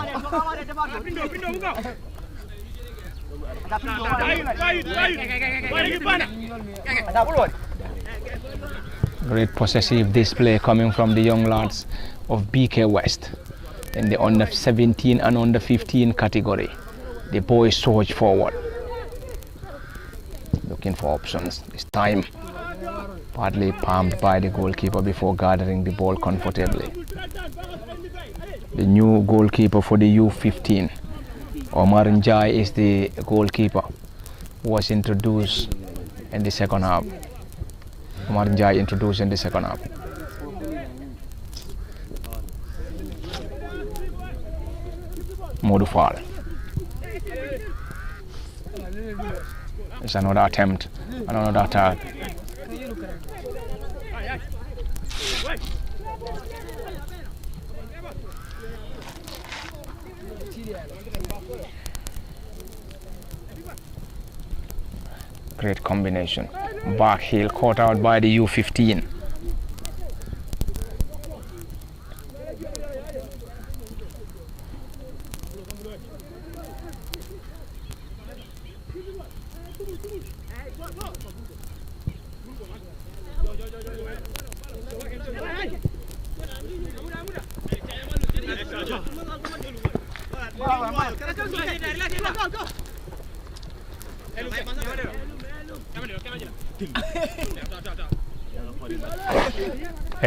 Great possessive display coming from the young lads of BK West in the under 17 and under 15 category. The boys surge forward, looking for options. This time partly palmed by the goalkeeper before gathering the ball comfortably. The new goalkeeper for the U15, Omar Njai, is the goalkeeper who was introduced in the second half. Omar Njai introduced in the second half. Modufal. It's another attempt, another attack. Great combination. Back heel caught out by the U15.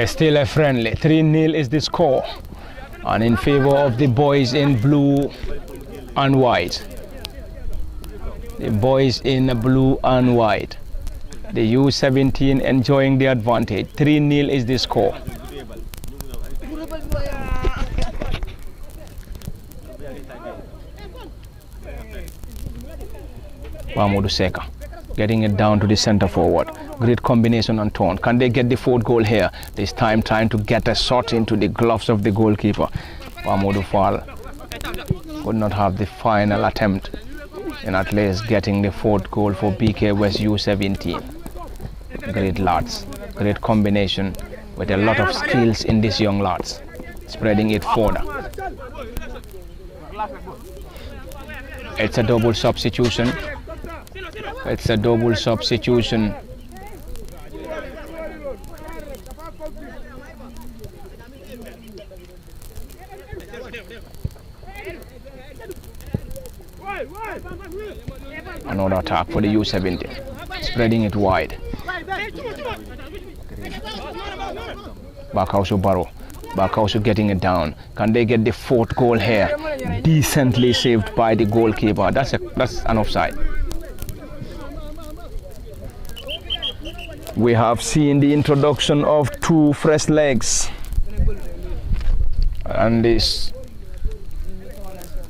Still a friendly. 3-0 is the score, and in favor of the boys in blue and white. The boys in blue and white. The U-17 enjoying the advantage. 3-0 is the score. Mamadou Seka getting it down to the center forward. Great combination on Tone. Can they get the fourth goal here? This time trying to get a shot into the gloves of the goalkeeper. Mamadou Fall would not have the final attempt in at least getting the fourth goal for BK West U-17. Great lads. Great combination with a lot of skills in these young lads. Spreading it further. It's a double substitution. It's a double substitution. Another attack for the U-17. Spreading it wide. Bakausu Barrow. Bakausu getting it down. Can they get the fourth goal here? Decently saved by the goalkeeper. That's an offside. We have seen the introduction of 2 fresh legs. And this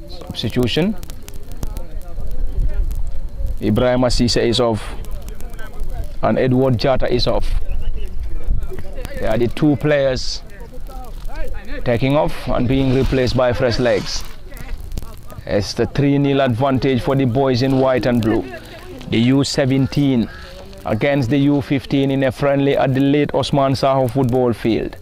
substitution. Ibrahim Assise is off. And Edward Jata is off. They are the 2 players taking off and being replaced by fresh legs. It's the 3-0 advantage for the boys in white and blue. The U-17 against the U-15 in a friendly at the late Osman Saho football field.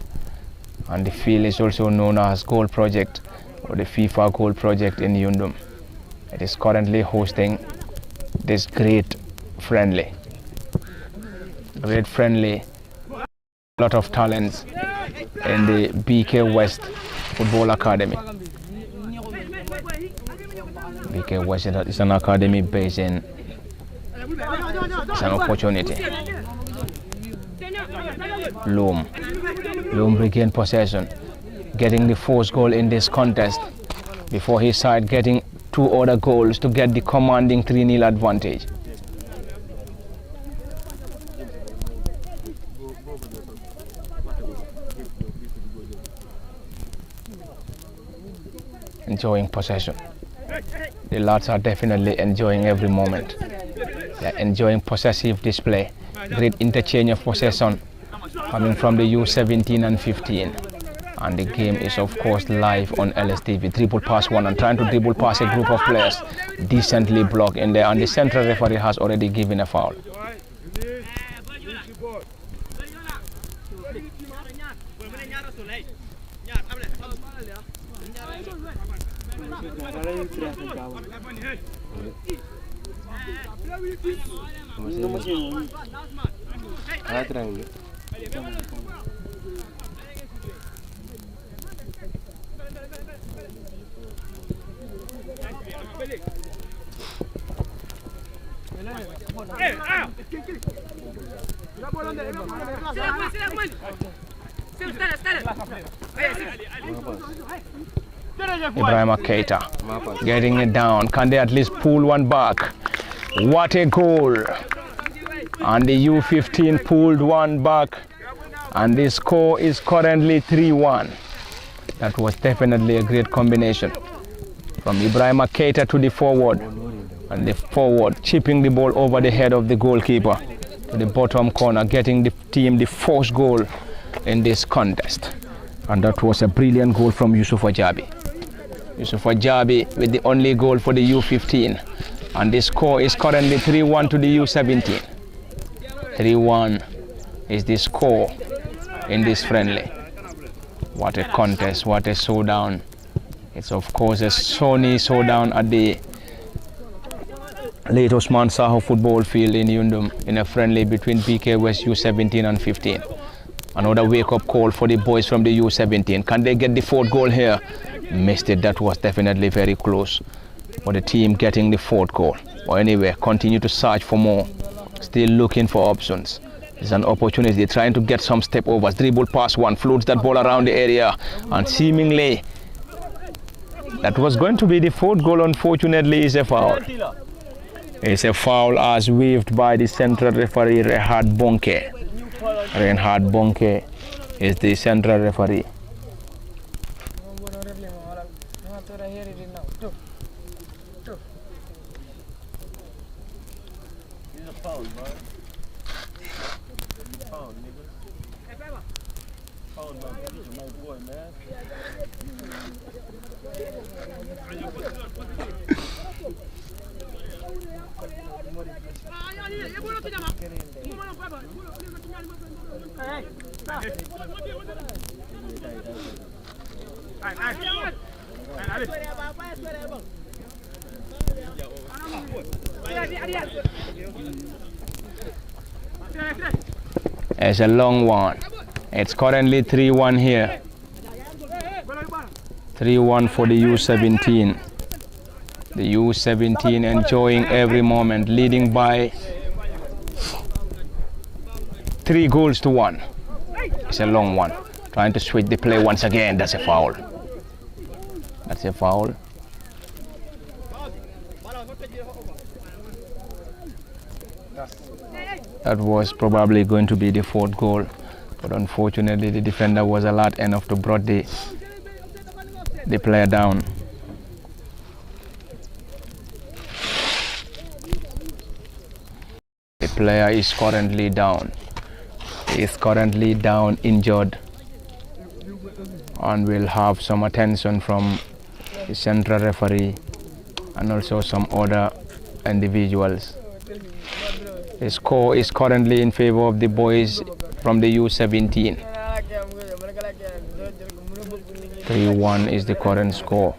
And the field is also known as Goal Project, or the FIFA Goal Project in Yundum. It is currently hosting this great friendly. Great friendly. A lot of talents in the BK West Football Academy. BK West is an academy based in. It's an opportunity. Loom regained possession, getting the 4th goal in this contest before his side getting 2 other goals to get the commanding 3-0 advantage. Enjoying possession. The lads are definitely enjoying every moment. They're enjoying possessive display. Great interchange of possession coming from the U-17 and 15. And the game is of course live on LSTV. Dribble pass one and trying to dribble past a group of players. Decently blocked in there, and the central referee has already given a foul. Ibrahim Keita getting it down. Can they at least pull one back? What a goal! And the U-15 pulled one back, and the score is currently 3-1. That was definitely a great combination from Ibrahim Keita to the forward, and the forward chipping the ball over the head of the goalkeeper to the bottom corner, getting the team the 4th goal in this contest. And that was a brilliant goal from Yusuf Ajabi. Yusuf Ajabi with the only goal for the U-15. And the score is currently 3-1 to the U-17. 3-1 is the score in this friendly. What a contest, what a showdown. It's of course a sunny showdown at the late Osman Saho football field in Yundum in a friendly between BK West U-17 and 15. Another wake-up call for the boys from the U-17. Can they get the 4th goal here? Missed it. That was definitely very close for the team getting the 4th goal. But anyway, continue to search for more. Still looking for options. It's an opportunity, trying to get some step overs. Dribble pass one, floats that ball around the area, and seemingly that was going to be the 4th goal. Unfortunately, is a foul. It's a foul as waved by the central referee Reinhard Bonke. Reinhard Bonke is the central referee. It's a long one. It's currently 3-1 here. 3-1 for the U-17. The U-17 enjoying every moment, leading by 3-1. It's a long one. Trying to switch the play once again. That's a foul. That's a foul. That was probably going to be the fourth goal, but unfortunately the defender was alert enough to brought the player down. The player is currently down. He is currently down, injured, and will have some attention from the central referee and also some other individuals. The score is currently in favor of the boys from the U-17. 3-1 is the current score.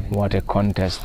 What a contest.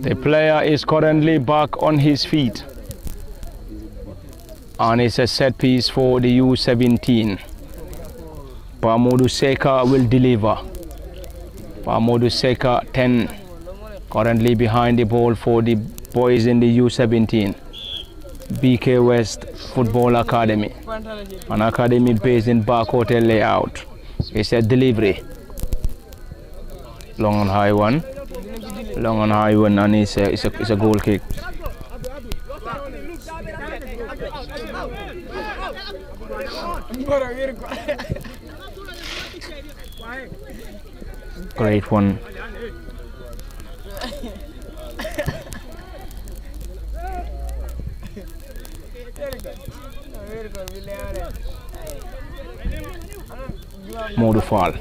The player is currently back on his feet, and it's a set piece for the U-17. Pamodu Seka will deliver. Pamodu Seka 10, currently behind the ball for the boys in the U-17. BK West Football Academy, an academy based in Bark Hotel layout. It's a delivery. Long on high one, and it's a goal kick. Great one. Modufal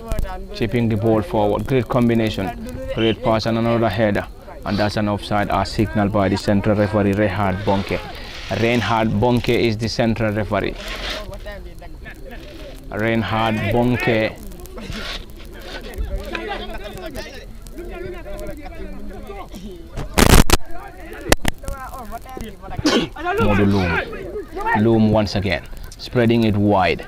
chipping the ball forward. Great combination, great pass and another header, and that's an offside as signaled by the central referee Reinhard Bonke. Reinhard Bonke is the central referee. Reinhard Bonke. Modu Loom once again, spreading it wide.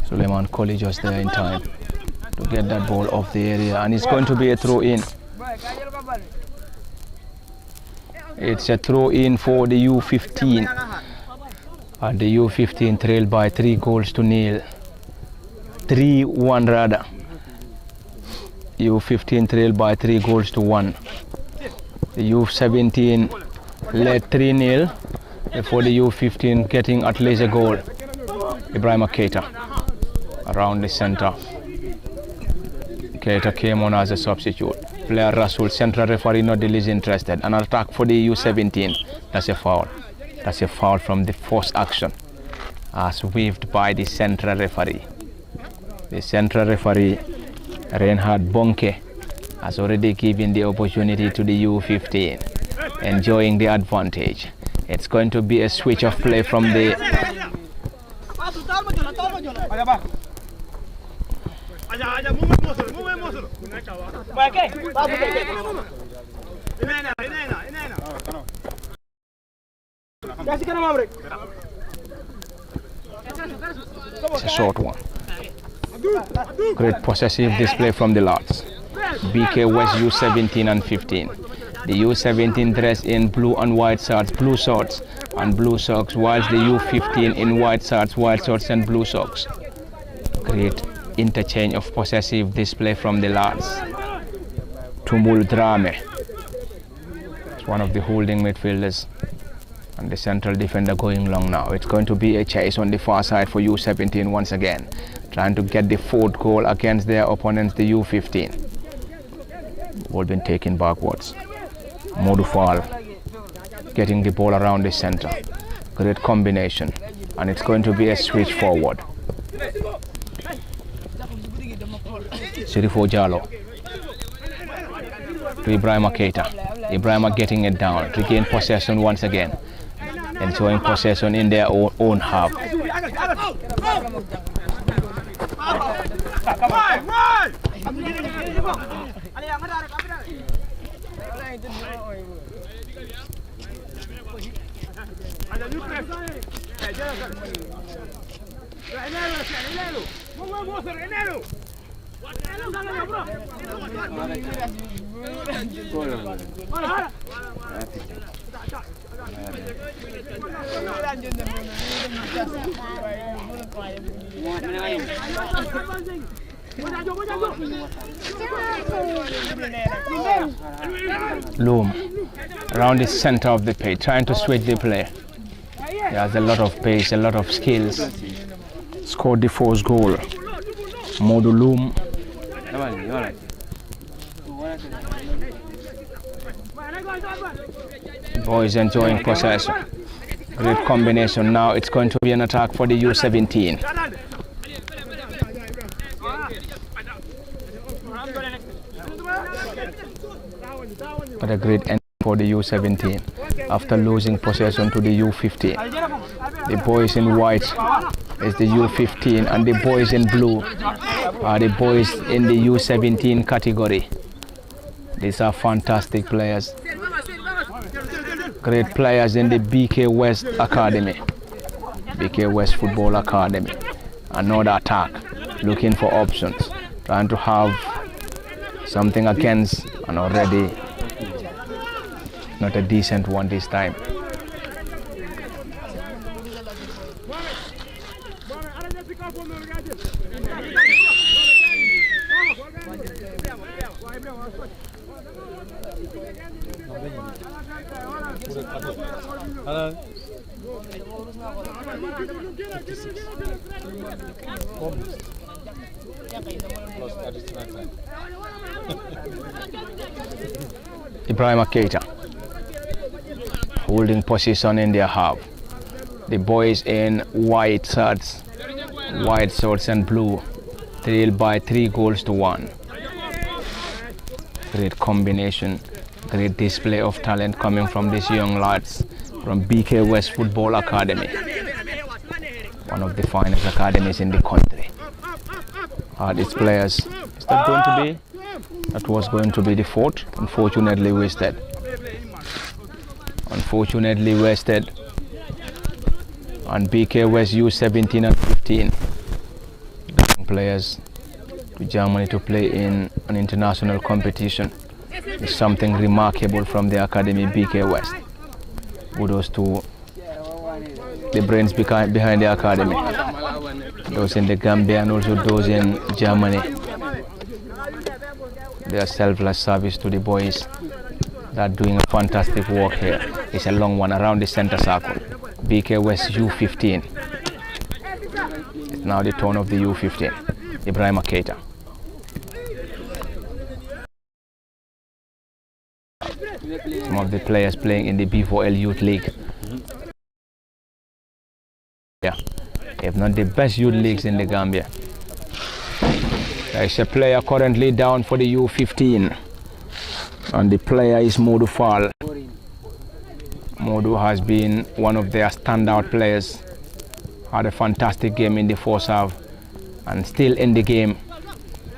Suleiman Koli just there in time to get that ball off the area, and it's going to be a throw in. It's a throw in for the U-15, and the U-15 trailed by 3-0. 3-1 rather. U-15 trailed by 3-1. The U-17 led 3-0 before the U-15 getting at least a goal. Ibrahima Keita around the center. Keita came on as a substitute. Player Rasul, central referee not the least interested. An attack for the U-17. That's a foul. That's a foul from the first action, as waved by the central referee. The central referee Reinhard Bonke has already given the opportunity to the U-15. enjoying the advantage. It's going to be a switch of play from the it's a short one. Great possessive display from the lads. BK West U-17 and 15. The U-17 dressed in blue and white shorts, blue shorts and blue socks, whilst the U-15 in white shorts and blue socks. Great interchange of possessive display from the lads. Tumul Drame is one of the holding midfielders and the central defender going long now. It's going to be a chase on the far side for U-17 once again, trying to get the fourth goal against their opponents, the U-15. Ball been taken backwards. Modufal getting the ball around the center. Great combination, and it's going to be a switch forward. Sirifo Jalo to Ibrahima Keita. Ibrahima getting it down, regain possession once again, enjoying possession in their own half. Loom around the center of the pitch, trying to switch the play. He has a lot of pace, a lot of skills. Scored the fourth goal. Modu Loom. Boys enjoying possession. Great combination. Now it's going to be an attack for the U-17. But a great end for the U-17 after losing possession to the U-15. The boys in white is the U-15 and the boys in blue are the boys in the U-17 category. These are fantastic players. Great players in the BK West Academy. BK West Football Academy. Another attack, looking for options, trying to have something against and already not a decent one this time. Ibrahima Keita holding position in their half. The boys in white shirts and blue trail by 3-1. Great combination, great display of talent coming from these young lads from BK West Football Academy, one of the finest academies in the country. Its players, is that going to be? That was going to be the fourth, unfortunately wasted. Unfortunately wasted. And BK West U-17 and 15 players to Germany to play in an international competition. It's something remarkable from the academy BK West. Kudos to the brains behind the academy, those in the Gambia and also those in Germany. Their selfless service to the boys that are doing a fantastic work here. It's a long one around the center circle. BK West U-15. It's now the turn of the U-15. Ibrahima Keita. Some of the players playing in the B4L Youth League. Yeah, if not the best youth leagues in the Gambia. There is a player currently down for the U-15, and the player is Modufal. Modu has been one of their standout players. Had a fantastic game in the first half and still in the game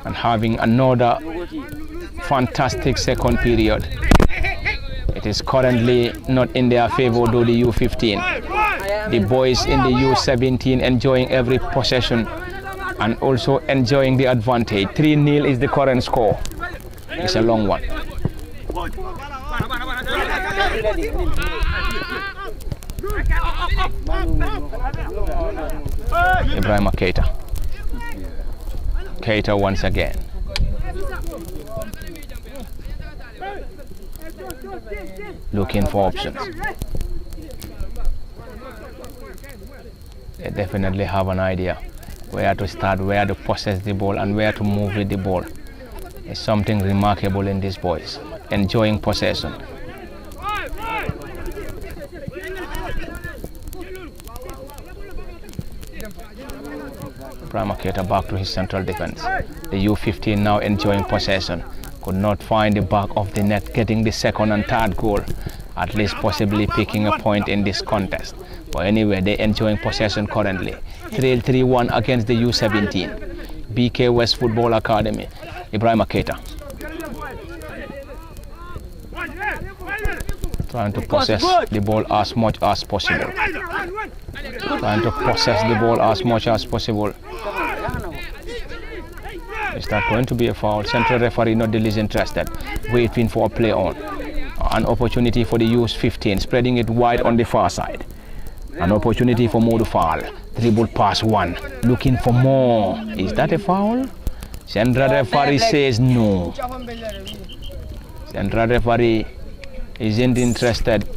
and having another fantastic second period. It is currently not in their favor, though, the U-15. The boys in the U-17 enjoying every possession and also enjoying the advantage. 3-0 is the current score. It's a long one. Ibrahim Keita. Keita once again. Looking for options. They definitely have an idea where to start, where to possess the ball and where to move with the ball. It's something remarkable in these boys, enjoying possession. Ibrahim Keita back to his central defense. The U-15 now enjoying possession. Could not find the back of the net, getting the second and third goal, at least possibly picking a point in this contest. But anyway, they're enjoying possession currently. Trail 3-1 against the U-17. BK West Football Academy. Ibrahim Keita. Trying to possess the ball as much as possible. Trying to possess the ball as much as possible. Is that going to be a foul? Central referee not the least interested. Waiting for a play on. An opportunity for the U-15, spreading it wide on the far side. An opportunity for Modu foul. Dribble pass one. Looking for more. Is that a foul? Central referee says no. Central referee isn't interested.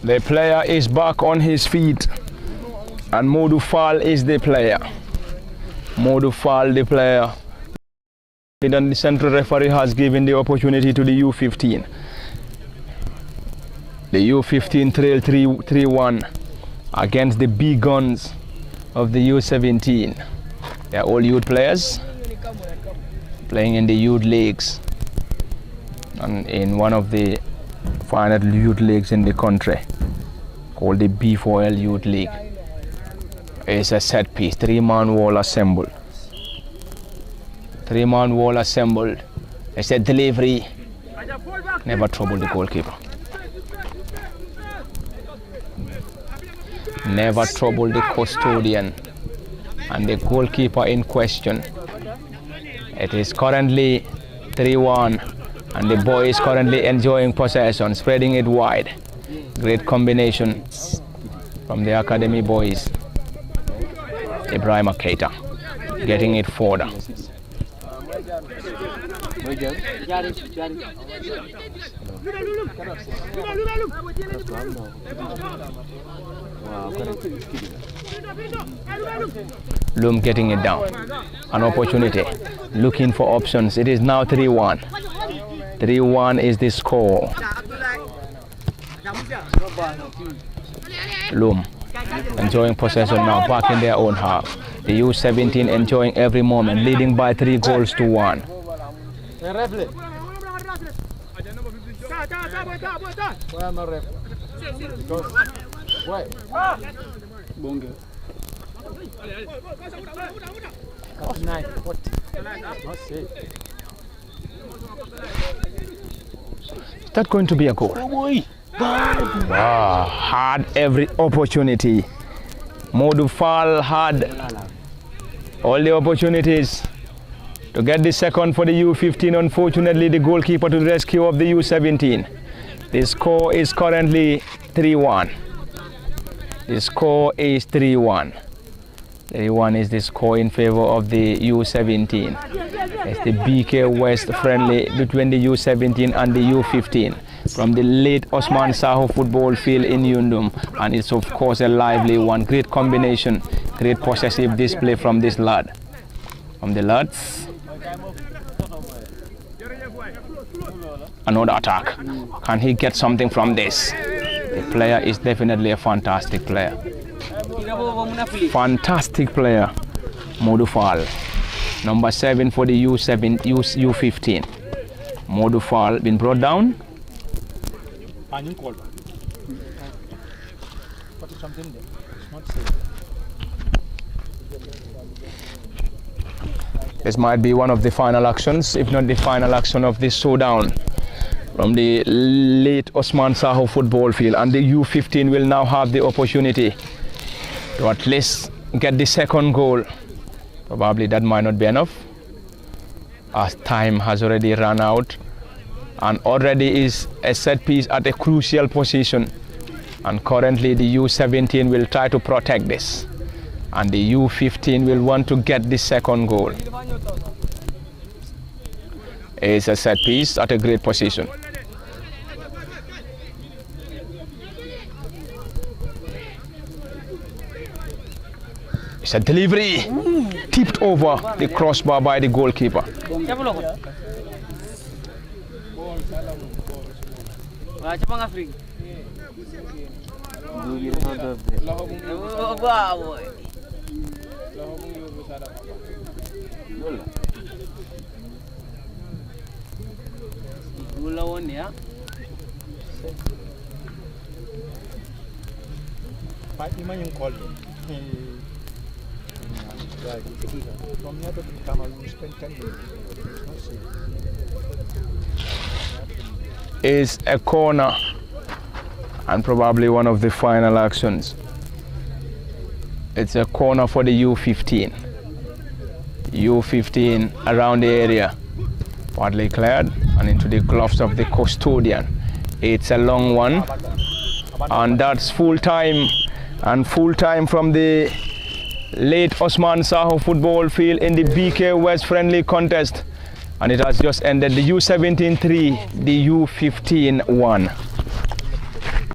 The player is back on his feet and Modu Fall is the player. Modu Fall the player. Then the central referee has given the opportunity to the U-15. The U-15 trail 3-1 against the big guns of the U-17. They are all youth players playing in the youth leagues and in one of the final youth leagues in the country called the B4L Youth League. It's a set piece, 3-man wall assembled. 3-man wall assembled. It's a delivery. Never trouble the goalkeeper. Never trouble the custodian and the goalkeeper in question. It is currently 3-1 and the boy is currently enjoying possession, spreading it wide. Great combination from the academy boys. Ibrahim Keita getting it further. Loom getting it down. An opportunity. Looking for options. It is now 3-1. 3-1 is the score. Loom enjoying possession now, back in their own half. The U-17 enjoying every moment, leading by 3-1. Is that going to be a goal? Wow, had every opportunity. Modu Fall had all the opportunities to get the second for the U-15. Unfortunately, the goalkeeper to the rescue of the U-17. The score is currently 3-1. The score is 3-1. 3-1 is the score in favor of the U-17. It's the BK West friendly between the U-17 and the U-15. from the late Osman Saho football field in Yundum, and it's of course a lively one. Great combination, great possessive display from this lad. From the lads. Another attack. Can he get something from this? The player is definitely a fantastic player. Fantastic player, Modufal. Number 7 for the U15. Modufal been brought down. This might be one of the final actions, if not the final action of this showdown from the late Osman Saho football field, and the U15 will now have the opportunity to at least get the second goal. Probably that might not be enough, as time has already run out, and already is a set piece at a crucial position, and currently the U17 will try to protect this, and the U15 will want to get the second goal. It's a set piece at a great position. It's a delivery, tipped over the crossbar by the goalkeeper. Is a corner, and probably one of the final actions. It's a corner for the U15. U15 around the area, partly cleared and into the gloves of the custodian. It's a long one, and that's full time, and full time from the late Osman Saho football field in the BK West friendly contest, and it has just ended. The U17 3, the U15 1.